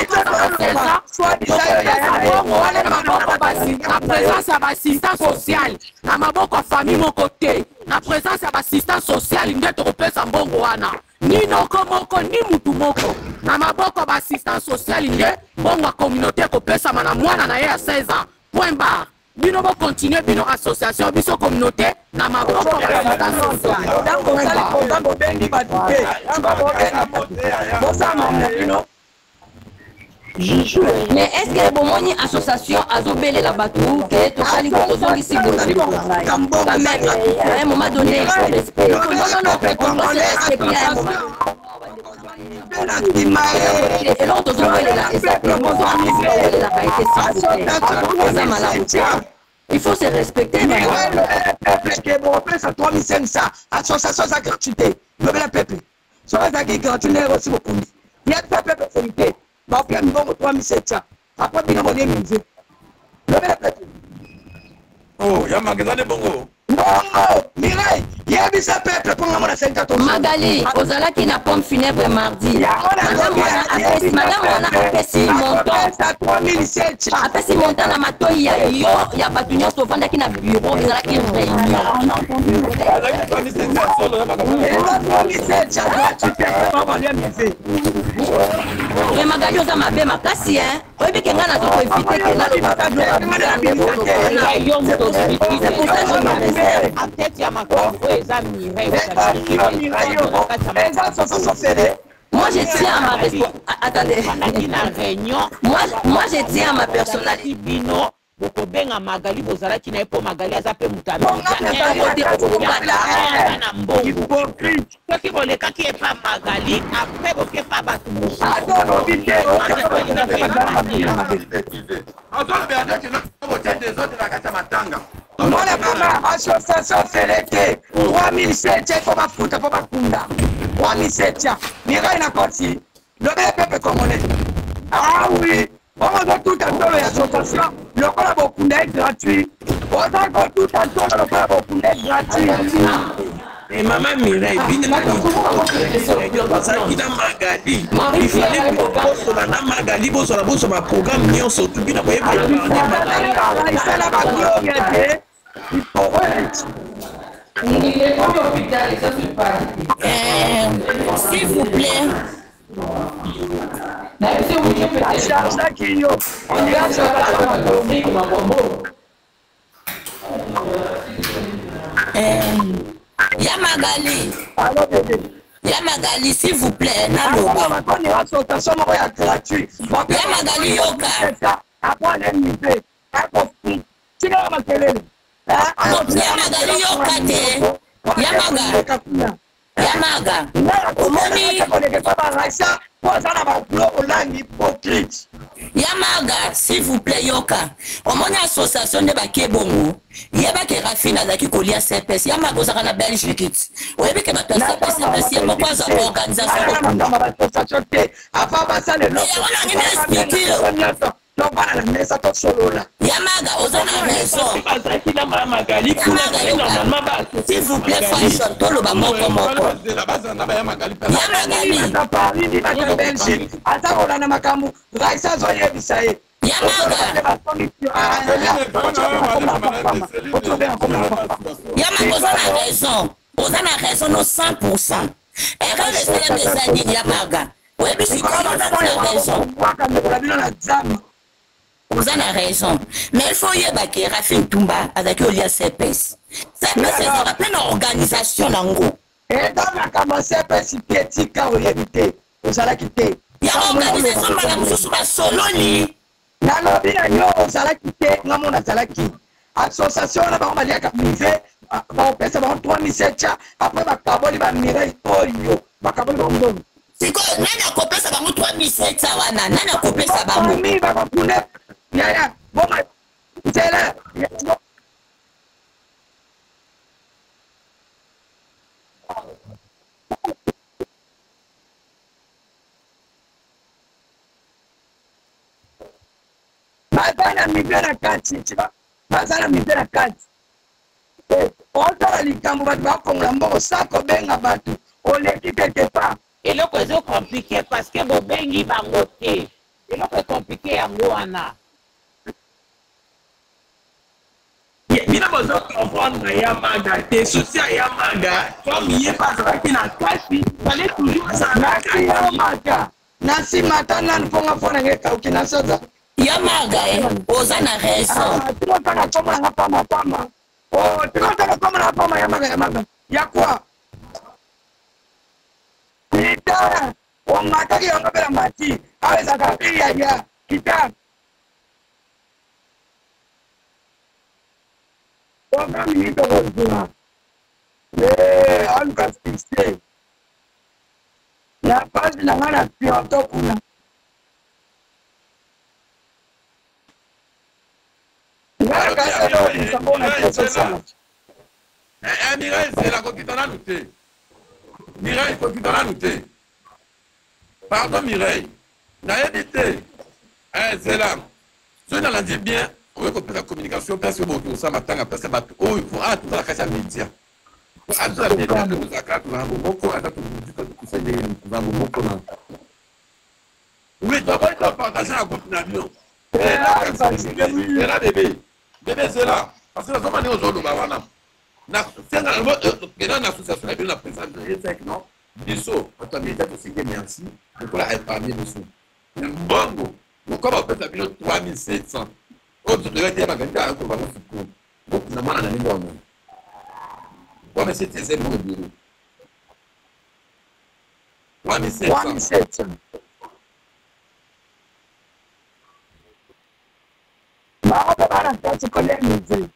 na présence ya baassistance sociale na maboko ya famille moko te na présence ya baassistance sociale nde tokopesa mbongo wana ni noko moko ni mutu moko na maboko ya baassistance sociale nde mbongo ya communauté kopesama na mwana na ye ya 16 ans point barre bino bokontinue bino association biso communauté na maboko ya baassistance sociale mais est-ce que bomoni association azobelela bato ke tosali ko tozongisi boye quand même à un moment donné il faut respecter non eloko tozobelela eza te tozobelelaka ete eza malamu il faut se respecter bopesa 3500 association eza gratuité lobela pepe soki ezalaki gratuit nde osi bokundi ye pepe peselite baopia mbongo 3700 apres bino bolie mize lobela pepe ya magasin de bongo bongo mirei yebisa pepe mpo nga mona 5 magali ozalaki na pomme funèbre mardi madame wana apesi montant na matoi ya yo ya bato nyonso ovandaki na bureau ezalaki réunion Mais Magali oza mabe makasi hein. Oyebi ke nga nazo koevite ke naloba C'est pour ça que je m'arrête. En tête, il y a ma confo et ça Moi je tiens à ma attendez. Moi je tiens à ma personnalité. Bokobenga Magali bozalaki na epo Magali azape mutami. Soki bolekaki epa Magali après bokepa bato Mwana mama association seleke 3700 pour mafuta pour bakunda 3700 Mirai na koti lobele pepe congolais. Ah oui, on va tout à l'heure l'association le collab bakunda est gratuit. On va tout à l'heure le collab bakunda est gratuit. Et maman Mireille, vite là, il a Magali. Il fallait que la Magali, vous sur la bourse, ma programme, n'y en surtout, il n'a pas s'il vous plaît. Yamagali, s'il vous plaît, Naloba. Yamagali Yoka. Yamagali Yoka te. Yamaga. Omoni. Yamaga, s'il vous plaît, Yoka. Omoni association de Bakebongo. Yabake Rafina Zaki Kolia CPS. Yamaga Ozarana Belgique. Oyebeke bato CPS CPS pourquoi ça organisation. Yamaga, Ozana raison. S'il vous plaît, fashion, tout le bas moko. Yamaga, Ozana raison, nos 100%. Et quand les célèbres des années, Yamaga, oui, mais c'est comment on a raison. Vous avez raison. Mais il faut y avoir que Rafin Toumba avec Olia CPS. CPS, c'est une pleine organisation. Et dans la commencé à passer petit quand vous évitez, vous allez quitter. Il y a une organisation, madame, je suis pas solo. Vous allez quitter, non, on a qui. Association, là, on va dire qu'à privé, on peut savoir 3700, après, ma cabole, va mirer, ma cabole, va me c'est quoi, nana coupé ça va nous 3700, nana coupé ça va nous. Bon, c'est là. Bazana mibera kati, bazana mibera kati. Otala likambo batu bakongola mboko sako benga batu. Oleki quelque part. Et le c'est compliqué parce que vous bengi bangoté. Et le c'est compliqué à Moana. Il a besoin de comprendre Yamaga, tes soucis à Yamaga, comme il est pas qui n'a caché, il fallait toujours ça. Yamaga, Nasi Matana, Fonga Fonga, Kaukina Sosa. Yamaga, Ozana raison. Tu vas pas comme la femme, femme. Oh, tu vas pas comme la femme, Yamaga. Y'a quoi? Putain, on m'a dit on a mati. Avec sa famille, ya, putain. On a mis de retour. Mais on va se fixer. La page de la nation, tout le monde. Mireille, c'est la coquille dans la noté. Mireille, coquille dans la noté. Pardon, Mireille. N'a évité. C'est là. Si on a dit bien, on veut que la communication, parce que bon, ça m'attend à passer. Oh, il faut tout la casse à média. Pour tout la média, nous avons beaucoup à oui, d'abord, il doit partager un groupe d'avion. Et là, bébé. Bébé, c'est là. Parce que la femme est aux autres, c'est une association, elle est la présence de l'ESEC, non? Bissot, on t'a mis aussi que merci. Donc là, elle parle de dessous. Mbongo. Pourquoi on peut faire 3700? Autre de la terre, on va faire beaucoup de mal à l'année. Ouais, mais c'était zéro bureau. 3700. Bah, on va la tu connais le musée.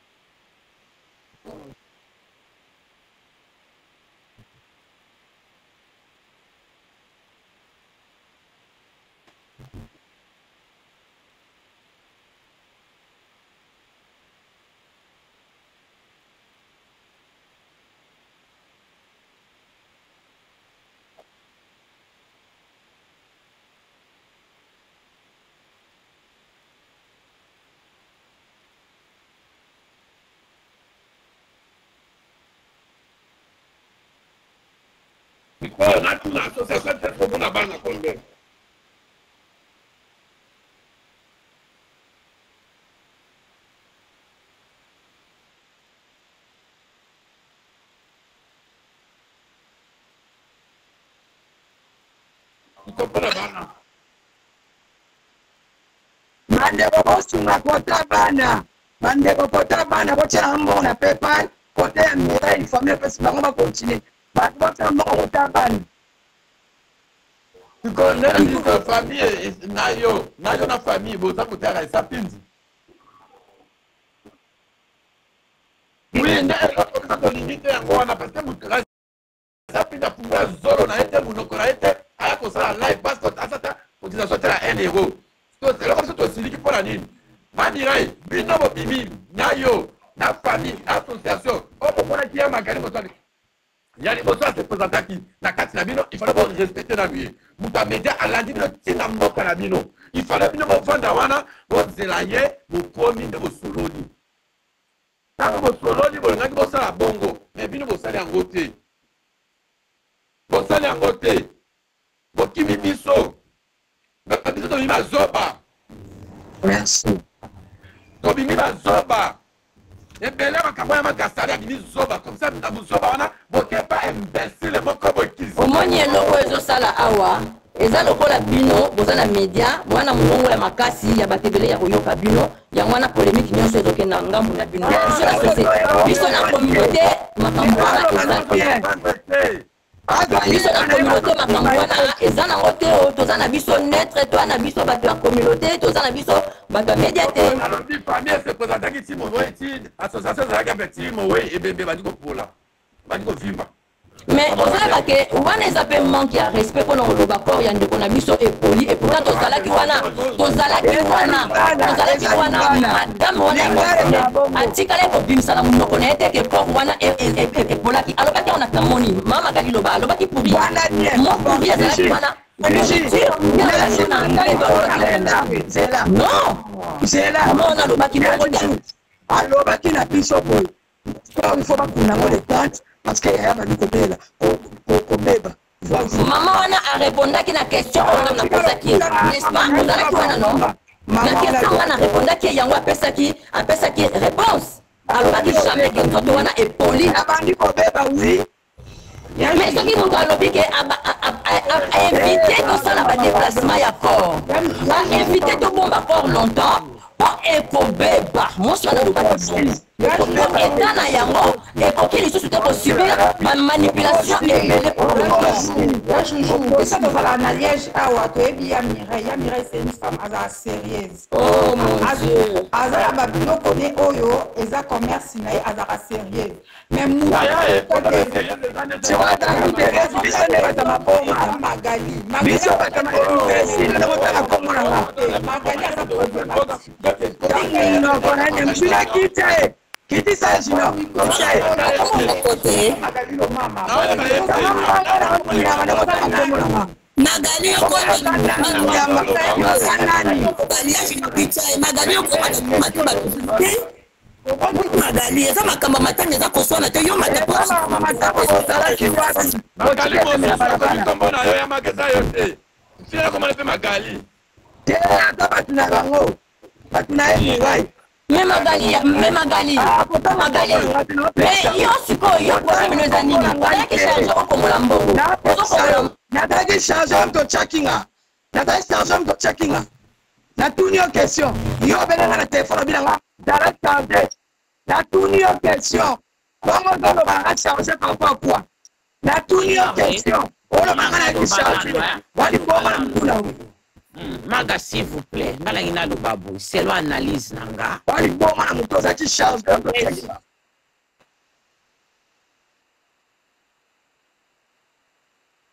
Pourquoi on a tout l'association de pour la banque à combien? Tu comprends la banque? Bandeko bosunga kota bana. Bandeko kota bana bocha mbona PayPal. Kote ya mira informer pesi bango ba continuer. Bocha mbona kota bana. Tu connais la famille, nayo na famille, boza kutara isa pinzi. Oui, ndio limite yango wana parce que mutara isa pinda punga zolo na ete munoko na ete aya kosala live parce que asata cotisation tela 1 euro. C'est là comme ça toi c'est qui pour la nini. Manirai, bino bo bibi, nayo, na famille, association, o mona qui a magari motali. Yani bosa se présenter qui na kati na bino, il fallait bon respecter la vie. Muta media alandi na tina mboka na bino. Il fallait bino bo vanda wana, bo zelaye, bo komi de bo soloni. Ta bo soloni bo ngaki bo sala bongo, mais bino bo sala ngote. Bo sala ngote. Bo kimi biso. Ba biso to bima zoba. Merci. To bima zoba. Et bien là, quand on a gasté à bimi zoba comme ça, na zoba wana, bo ke pas imbécile mo ko bo kizi. omoni eloko ezosala awa eza lokola bino boza na media mwana molongo ya makasi ya bato ebele ya koyoka bino yango wana polémique nyonso ezokenda ngambu na bino biso na société biso na communauté makambo wana eza biso na communauté makambo wana eza nango te o toza na biso netre toza na biso bato ya communauté toza na biso bato ya media te alobi famille se présentaki ti mono eti association ezalaki ape ti mowe ebembe bandi kopola bandi kovimba mais ozalaka ke wana eza mpe manque ya respect mpona koloba corps ya ndeko na biso epoli et pourtant tozalaki wana madame wana atikala kobimisana monoko na ye te ke corps wana epolaki alobaki awa na kamoni mama kaki loba alobaki pourri mopurri ezalaki wana non alobaki bongo te alobaki na biso boye il faut bakunango le tante parce que yaya bali kobela kobeba mama wana arépondaki na question oyo napesaki n'est-ce pas ozalaki wana non na question wana arépondaki yango apesaki réponse alobaki jamais ke nzoto wana epoli abandi kobeba wi mais soki moto alobi ke ainvite kosala badéplacement ya corps ainvite tobomba corps longtemps mpo ekobeba mosi wana alobaki eta na yango ekoki lisusu te kosubir bamanipulation ebele ça tozala na liège awa toyebi ya mireille c'est une femme azala sérieuse aza ya babiloko ne oyo eza commerce na ye azala sérieuse mais Kiti sa jino. Magali Magali eza makambo matanga eza koswana te yo mata Magali kombo na yo ya mageza yo te. Sina komana pe Magali. Te ata batuna bango. Batuna ye ngai. Mais Magali, mais yo sikoyo kwa mino za nini? Wala ke charge ko komula mbongo. Nataki charge to checkinga. nazali sergent moto tchakinga natuni yo question yo obenanga na telefone obinanga direct charge natuni yo question bongo tolobanga charge par rapport à quoi natuni yo question olobanga na charge wali bongo na mkula Maga, s'il vous plaît, Malangina Lubabou, c'est l'analyse nanga. Wali bongo na mkula zaki charge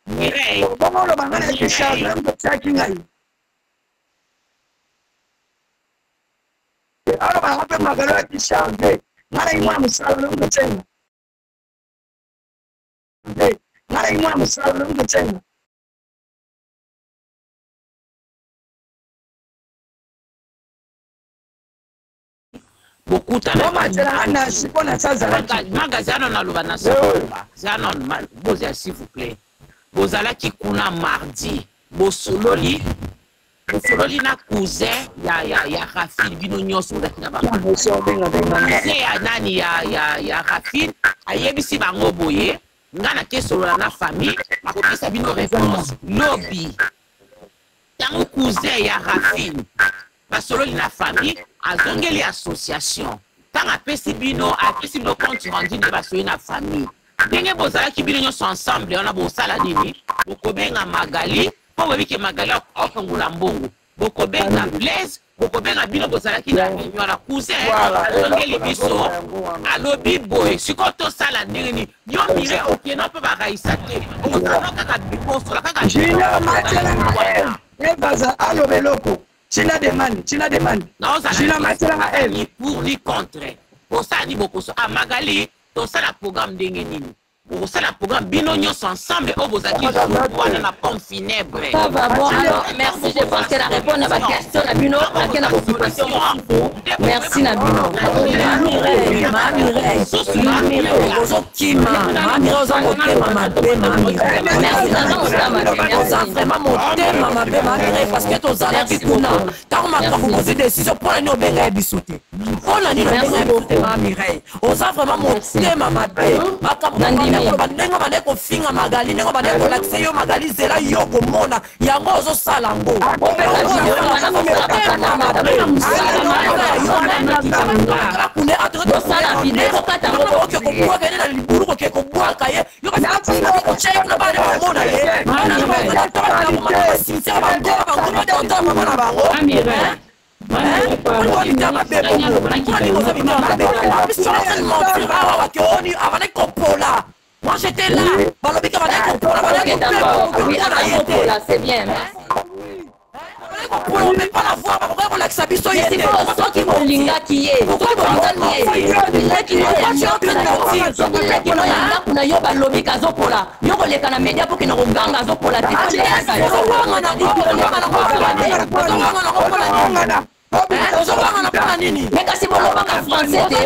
Mireille, bongo olobanga na charge tchakinga alors on va faire ma galère qui change ngala imwa musalo ngotsenga ngala imwa musalo ngotsenga beaucoup de magasins na lubana s'il vous plaît. Bozala qui kuna mardi, bosololi na cousin ya Rafil bino nyoso da kina ba. Ya nani ya Rafil ayebisi bango boye ngana ke solo na famille akopesa bino réponse lobby. Tango cousin ya Rafil basolo na famille azongeli association. Tant apesi bino compte rendu de basolo na famille. Ndenge bozala ki bino nyoso ensemble on a bosala nini? Bokobenga Magali po webike Magali okangula mbongo. Bokobenga Blaise, bokobenga bino bozala ki na réunion na cousin azongeli biso alobi boy sikoto sala ndenge yo mire okena pe bakaisa te. Ozala kaka biposo la kaka jina matela ebaza alo beloko. China demande. China matela ni pour ni contre. Pour ça ni beaucoup à Magali, tout ça la programme d'engeni. Pour ça la programme bino nyos ensemble au bozaki pour la pompe funèbre. Ça va bon alors merci je pense que la réponse à ma question la bino à quelle occupation merci na bino. Parce que tous allez bikuna tant ma proposer décision pour nous benga bisoté on a dit ma Mireille on a vraiment monté mama bé bandenga bane ko finga Magali nengo bane ko lakse yo Magali zela yo ko mona yango ozo salango kune atre sala video kata ko ko ko kene na liburu ko ko bwa kaye yo ka ko check na bane ko mona ye moi j'étais là. C'est bien. On ne peut pas la voir, pourquoi on l'accès biso yé. C'est pas ça qui molinga qui est. Pourquoi molinga qui est. Kuna yo balobi kazo pola. Yo ko leka na media pour que no nganga zo pola. Mais kasi bolo baka français te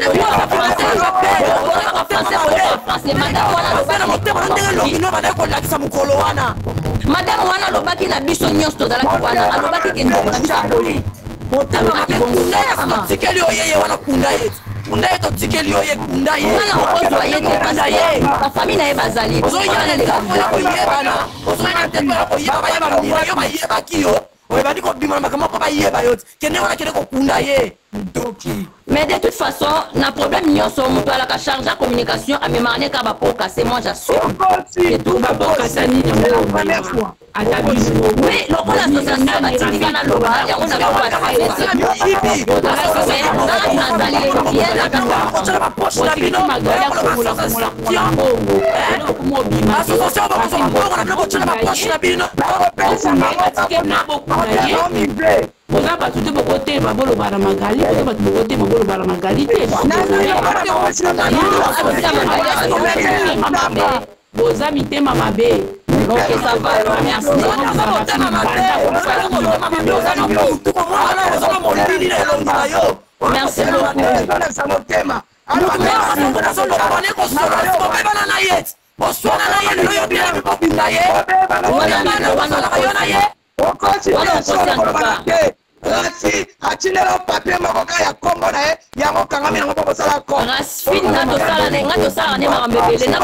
madame wana lobaki na biso nyonso tozalaki wana alobaki ke ndeko na biso akoli tikeli oyeye wana kunda ye kunda ye totikeli oye kunda ye wana okozwa ye te parce bafamille na ye bazali ozoyebana ozoyeba bayebaki yo oyebani kobima makambo mpo bayeba yo kende wana kende kokunda ye doki. Mais de toute façon, na problème nyonso moto ala ka charge à communication amemane ka bapoka c'est moi j'assume. C'est tout bapoka sani la première fois. Oui, loko l'association batika na loba yango na ba Boza batuté bokote babolo bara Magali, boza batu bokote babolo bara Magali te. Boza mitema mabe. Ok, ça va, merci. Merci beaucoup. Rasi atinela papier makoka ya Kongo na ye yango kangami nango poko sala ko. Rasi na tosala ne marambebele na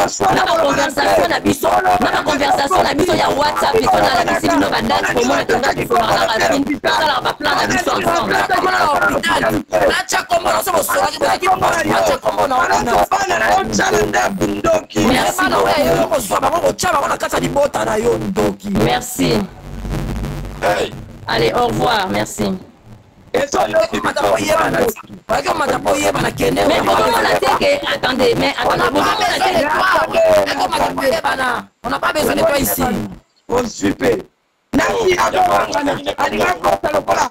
conversation na biso ya WhatsApp et qu'on a la kisi bino bandaki pour moi tonga du fond na Racine tosala ba plan na biso ensemble. Nacha kombo na so bosola ki baki nacha kombo na Bana na otala nda bundoki. merci na wewe yo ko so ba ko chaba ko na kata di bota na yo ndoki. Merci. Allez, au revoir, merci. Mais comment on a dit attendez, mais attendez, on n'a pas besoin de toi ici. Oh super. Naki alinga kota lokola.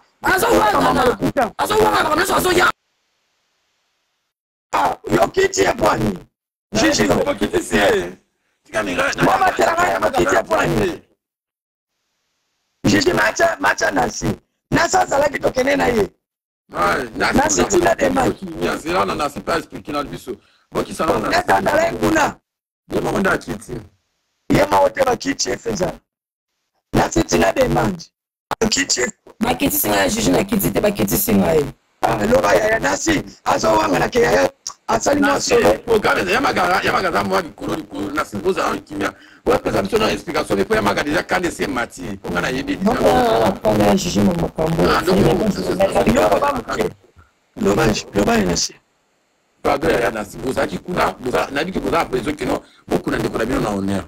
Yo kiti ya pwani. Jiji lo kiti sie. Mama teranga ya kiti ya pwani. Jiji macha nasi. Nasa sala ki tokene na ye. Nasi tina de maki. Nasi là on a pas expliqué dans le biso. Bon qui ça là. Nasa ndala nguna. Ye mamonda kiti. Ye mawote ba kiti feza. Nasi tina de manji. Kiti. Ba kiti singa jiji na kiti te ba kiti singa ye. Loba ya nasi azo wanga na ke ya asali na solo. Programme ya magara moi dikolo nasi boza en kimia. Ouais, parce que une explication, mais pour y avoir déjà quand c'est mati, on a yébi. Dommage, nasi. Pas de nasi. Vous avez dit qu'on a besoin que non, beaucoup de décoration na honneur.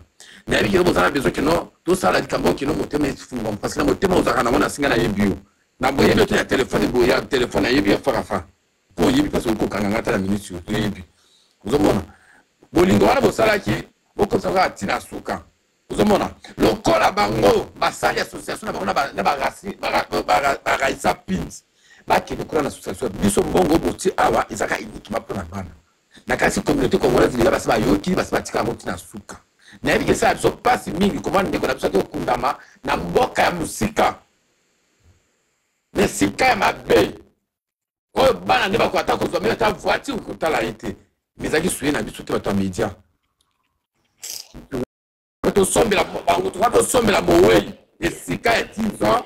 Mais avec vous avez besoin que non, tout ça là du Cameroun qui non monter mais parce que la monter on a na singa na yebio. Na boye le téléphone boya téléphone yebio farafa. Pour yebi parce que ko kanga ta la minute sur yebi. Vous avez bolingo wana bosala ki beaucoup ça va tina suka uzomona lokola bango basali association na bango na ba raisa pins ba ki lokola na association biso bongo boti awa izaka uniquement pour la bana na kasi communauté congolaise ya basa ba yoki basa tika ngo tina suka na biso ça biso passe mingi comment ndeko na biso to kundama na mboka ya musika mais sika ya mabe o bana ne ba ko atako zo mais ta voiture ko tala été mais aki suye na biso te ba to média tosombela mowei esika ya 10 ans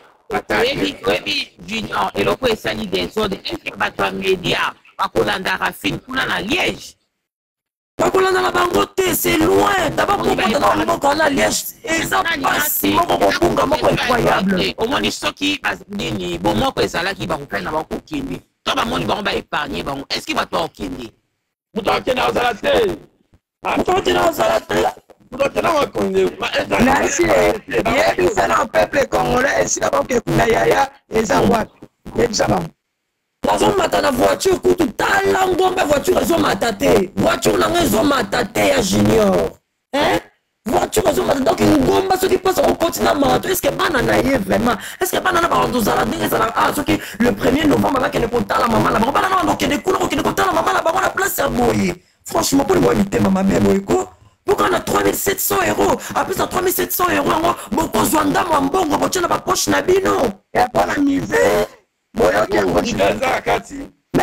oyebi junior eloko esali desordre eske bato ya média bakolanda Racine kuna na Liège bakolanda na bango te c'est loin d'abord kokota na mboka na Liège eza pasi moko kobunga moko incroyable omoni soki nini bomoko ezalaki bakopena na bakokende to bamoni bango baépargne bango eske bato bakokende moto akende azala te Nasi yebisa na peuple congolais esika bakekunda yaya eza wapi yebisa bango nazomata na voiture kutu tala ngombe voiture ezomata te voiture nango ezomata te ya junior voiture ezomata donc ngomba soki mposa kokoti na mato estce bana na ye vraiment estce bana na bango tozala ndenge ezala soki le 1er novembre bakende kotala mama na bango bana na bango okende kuna kokende kotala mama na bango na place ya boye franchement pour moi mitema mabe boye ko pourquoi on a 3700 €? En plus, on a 3700 €. Bon, on a un mbongo, on a une poche na bino. Il n'y a pas la misère. Mais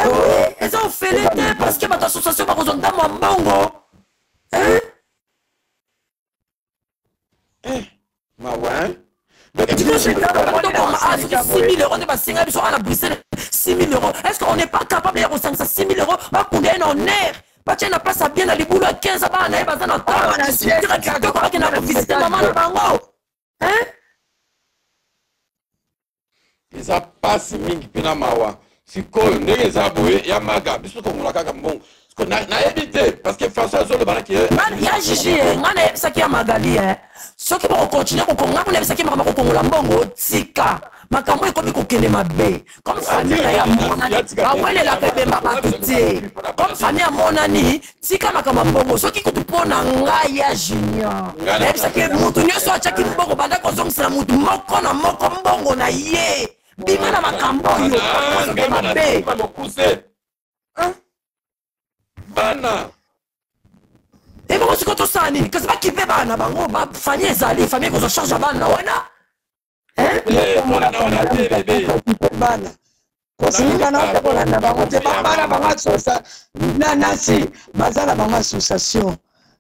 oui, ils ont fait l'été parce que votre association a besoin d'un mbongo. Hein? Ma ouais. Tu peux c'est 6 000 €, de bassinga, ils sont à la Bruxelles. 6 000 €. Est-ce qu'on n'est pas capable de faire ça 6 000 €? Bah, qu'on est en air. Batia na place bien na libulu à 15 ans na baza na temps na directeur ko akina ko visiter maman na bango hein isa passe mingi pina mawa sikoyo ndenge za boye ya maga biso ko mulaka ka mbongo ko na éviter parce que François Zolo banaki ya jiji ngana ebisa ki ya magali soki bako continuer ko konga ko ebisa ki makambo ko kongola mbongo tika makambo ekomi kokende mabe comme famille ya monani bawelelaka ebemba bato te comme famille ya monani tika makambo mbongo soki kutu mpona ngai ya junior nayebisaki mutu nyonso atiaki mbongo banda kozongisela mutu moko na moko mbongo na ye bima na makambo oyo mabe bana ebongo siko tosala nini kasi bakipe bana bango bafamille ezali famille kozwa charge ya bana wana bana kosilika na kolanda bango te bana bango asosa na nasi baza na bango association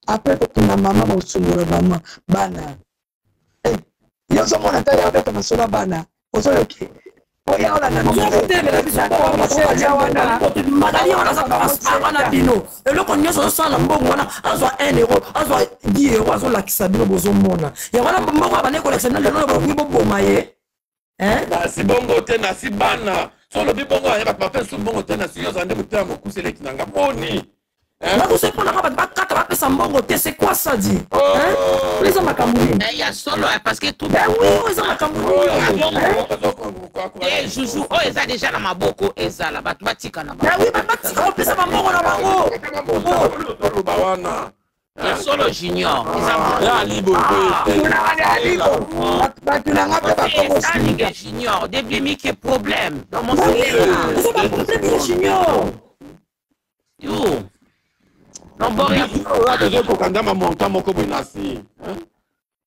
apres kokunda mama bosungola mama bana yo ozomona ta ya obeta masolo ya bana ozoyoki oya olanda magali wana aza transparent wana bino eloko nyonso ozosala mbongo wana azwa 1 euro azwa 10 euro azolakisa bino bozomona yango wana mbongo abande kolakisa bino lelo bakoki boboma ye nasi bongo te nasi bana so olobi bongo aya bato bapesa mbongo te nasi nyonso ande motema mokusi eleki na nga boni bakose mpona bato bakata bapesa mbongo te c'est quoi ça dit eza makambo nini ya solo parce que tout eza makambo nini juju oyo eza déjà na maboko ezala bato batika na batika kopesa bambongo na bango oloba wana solo junior junior depuis miki problème dans mon junior yo non bon kokandama monta moko boye nasi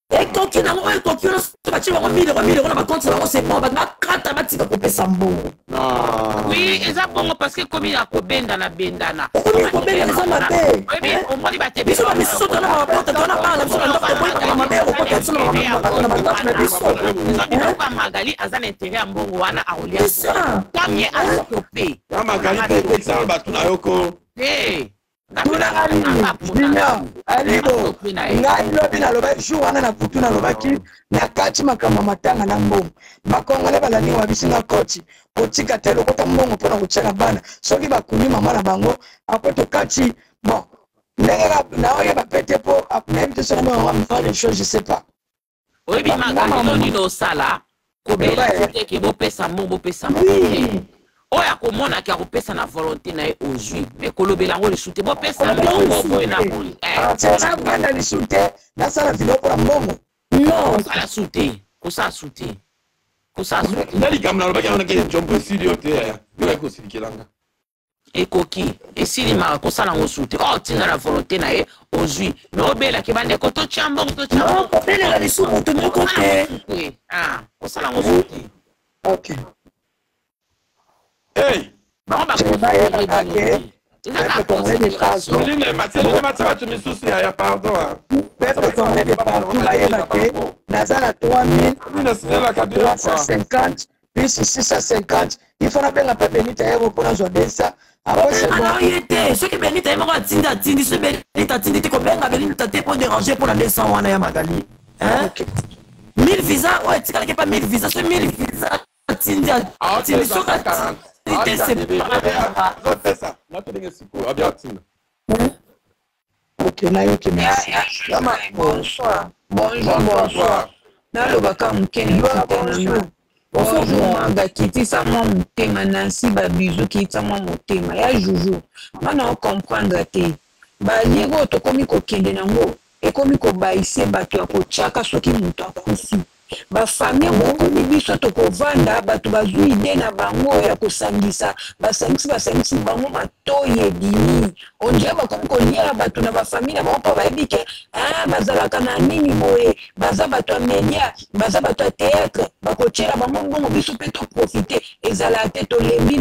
ekoki nango ekoki batie bango 1000 euros na bakonti na bango c'est bon bato bakata batika kopesa mbongo oui eza bongo parce que komi ya kobendana kobendana eza mabe omoni bate biso bamisusu tona baporte tona bana biso bandako toboyaka mabe okota biso na bandako na biso magali aza na intérêt ya mbongo wana aolia kamye azope magali mpe ekokisaka bato na yoko alibo ngai lobi naloba jour wana na putu nalobaki nakati makambo matanga na mbongo bakongole balandi wabisinga koti kotika te lokota mbongo mpona kotiaka bana soki bakuni mama na bango apres tokati bon ndenge naoyeba pete mpo nayebi te soki mfa des choses je sais pas oyebi makambo nini osala kobela te bopesa mbongo bopesa mbongo oyo akomonaki akopesa na volonté na ye ozwi me kolobela yango lisu te bopesa mbongo boye na boye banda lisu te nasala video mpona mbongo non kosala su te kosala su te nda likambo nalobaki yango nake jompo esili yo te yo ekosilikelanga ekoki esilimaka kosala yango su te otinga na volonté na ye ozwi me obelaki bandeko totya mbongo kobelela lisu moto moko te kosala yango su te ok hey bango bato misusu ya pardon pepe tourne de partout bayeba te naza na 3350 plus 650 il faut nabenga mpe benita yebo mpona zwa desa ye te soki benita ye moko atindi so benita atindi te kobenga benita te mpo déranger mpona 200 wana ya magali 1000 visa oyo etikalaki pa 1000 visa so 1000 visa atindi soki bonsoir nalobaka mokeni bonjour manga kitisa mwa motema nansi babizu kitisa mwa motema ya juju mana okomprendre te baliego oyo tokomi kokende nango ekomi kobaise bato ya kotyaka soki moto akufi bafamille bokomi biso tokovanda bato bazwi ide na bango ya kosangisa basangisi bango matoyi ebimi ondire bakomi koliela bato na bafamille na bango mpo bayebi ke bazalaka na nini boye baza bato ya media baza bato ya théâtre bakotiela bango mbongo biso mpe toprofite ezalaka te tolembi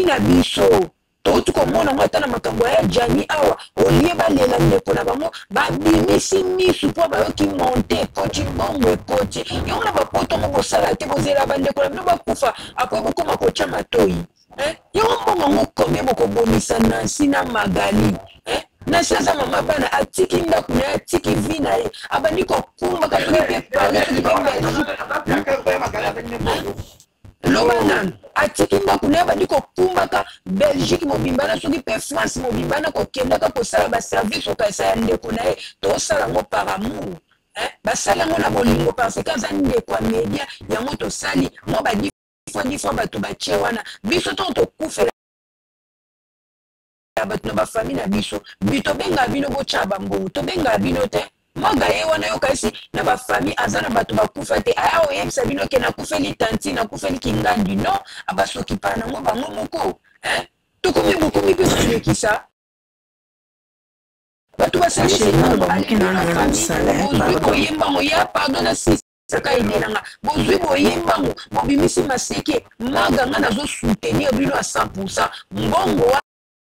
na biso touti komona ngo ata na makambo ya jani awa olie balela ndeko na bango babimisi misu mpo bayoki monte ekoti mbongo ekoti yango na bapoto ngo bosala te bozela bandeko na bino bakufa apres bokoma kotya matoyi yango mbongo ngo komie bokobomisa nansi na magali nasi aza mama bana atiki ndako na ye atiki vi na ye abandi kokumbaka soki mpe paris lobana atiki ndako na ye bandi kokumbaka belgique mobimbana soki mpe france mobimbana kokendaka kosala baservice okasa ya ndeko na ye tosala yango par amour basala yango na bolingo parce que aza ndeko ya media yango tosali mo badifwa bato batie wana biso ntongo tokufela bato na bafamille na biso tobenga bino botya bambongo tobenga bino te mwaga ye wana yokasi na bafamille aza na bato bakufa te aya oyebisa bino ke nakufeli tanti nakufeli kingandi no abasoki pa nango bango moko tokomi bokomi mpe kolekisa bato basaliozwi boyembango ya pardon na saka edelanga bozwi boyembango bobimisi maseke maganga nazosoutenir bino à 100% mbongo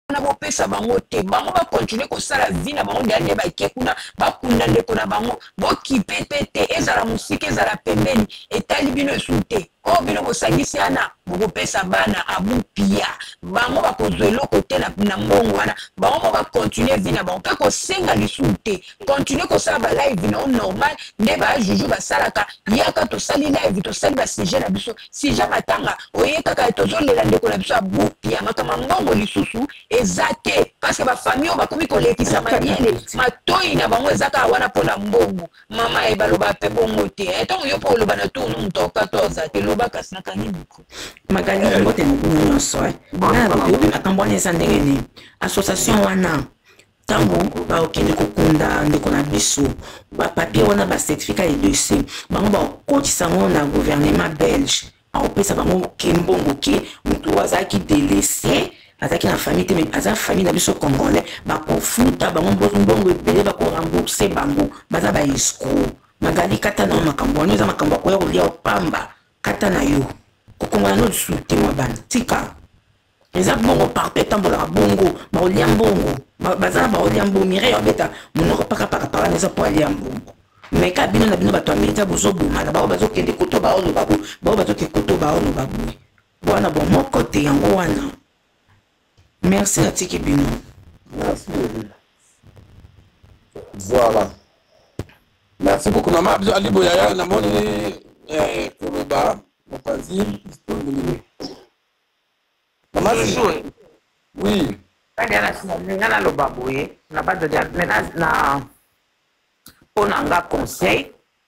wana bopesa bango te bango bakontinue kosala vi na bango ndenge bake kuna bakunda ndeko na bango bokipe mpe te ezala mosika ezala pembeni etali bino esu te oyo bino bosangisi wana bokopesa bana abupia bango bakozwa eloko te na mbongo wana bango bakontinue vi na bango mpe kosenga lisusu te kontinue kosala balive na o normal nde bajuju basalaka yaka tosali live tosali basujet na biso sujet matanga oye kaka tozolela ndeko na biso abupia makama mbongo lisusu eza te parceke bafamille oyo bakomi kolekisa mayele matoi na bango eza kaka wana mpona mbongo mama ye baloba mpe bongo te ntango yo mpo oloba na tourno moto okatoza te loba kasi nakangi miko magali mbote mokulu nyonso na bakoyobi makambo wana eza ndenge nini association wana ntango bakokende kokunda ndeko na biso bapapier wana bacertificat de dossier bango bakotisa yango na gouvernement belge akopesa bango ke mbongo ke motu azalaki délaissé azalaki na famille te mais aza famille na biso congolais bakofuta bango mbongo ebele bakorembourse bango baza baescro magali kata na makambo wana eza makambo akoya kolia opamba kata na yo kokongola no lisusu te mwa bana tika eza bongo partout etambolaka bongo baolia mbongo baza na baolia mbongo Mireille obeta monoko pakapaka wana eza po alia mbongo mais ka bino na bino bato ya media bozobomana bao bazokende koto baoloba bo bao bazokende koto baoloba boye wana bon moko te yango wana merci natiki bino merci voilà merci beaucoup mama ali boyaya namoni koloba mopanzi mama oui nga naloba boye na badodia na mpo na nga conseil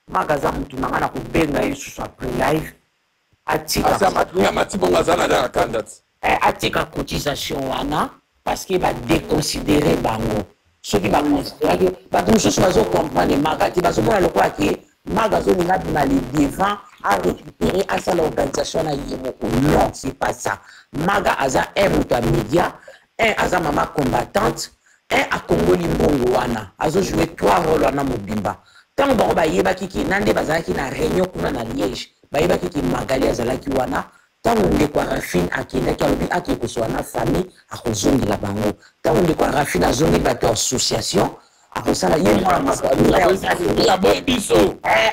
magaza mutu na nga na kobenga ye lisusu après live atika cotisation wana parce que badeconsidere bango soki baconsideraki bato mosusu bazocomprendre maga te bazomona lokola ke maga azolinga bima le devant a récupérer asala organisation na ye moko non c'est pas ça maga aza un moto ya média un aza mama combattante un akongoli mbongo wana azojoue 3 rôle wana mobimba ntango bango bayebaki ke na nde bazalaki na réunion kuna na liège bayebaki ke magali azalaki wana ntango ndeko ya rafine akendaki alobi ake kozwa na famille akozongela bango ntango ndeko ya rafine azongeli bato ya association akosala ye mwana magali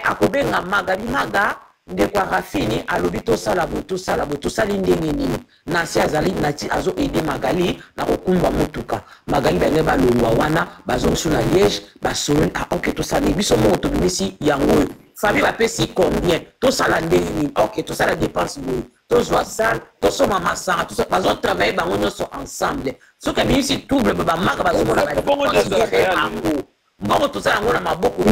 akobenga magali maga ndeko ya rafine alobi tosala bo tosali ndenge nini nasi azali nati azoede magali na kokumba motuka magali bange balongwa wana bazongisu na liège basololi ok tosali biso moko tobimisi yango oyo famille bapesi combien tosala ndenge nini ok tosala dépense boye tozwa sale tosoma masanga bazotravaille bango nyonso ensemble soki abimisi double bamaka bazomona mbongo tozala yango na maboko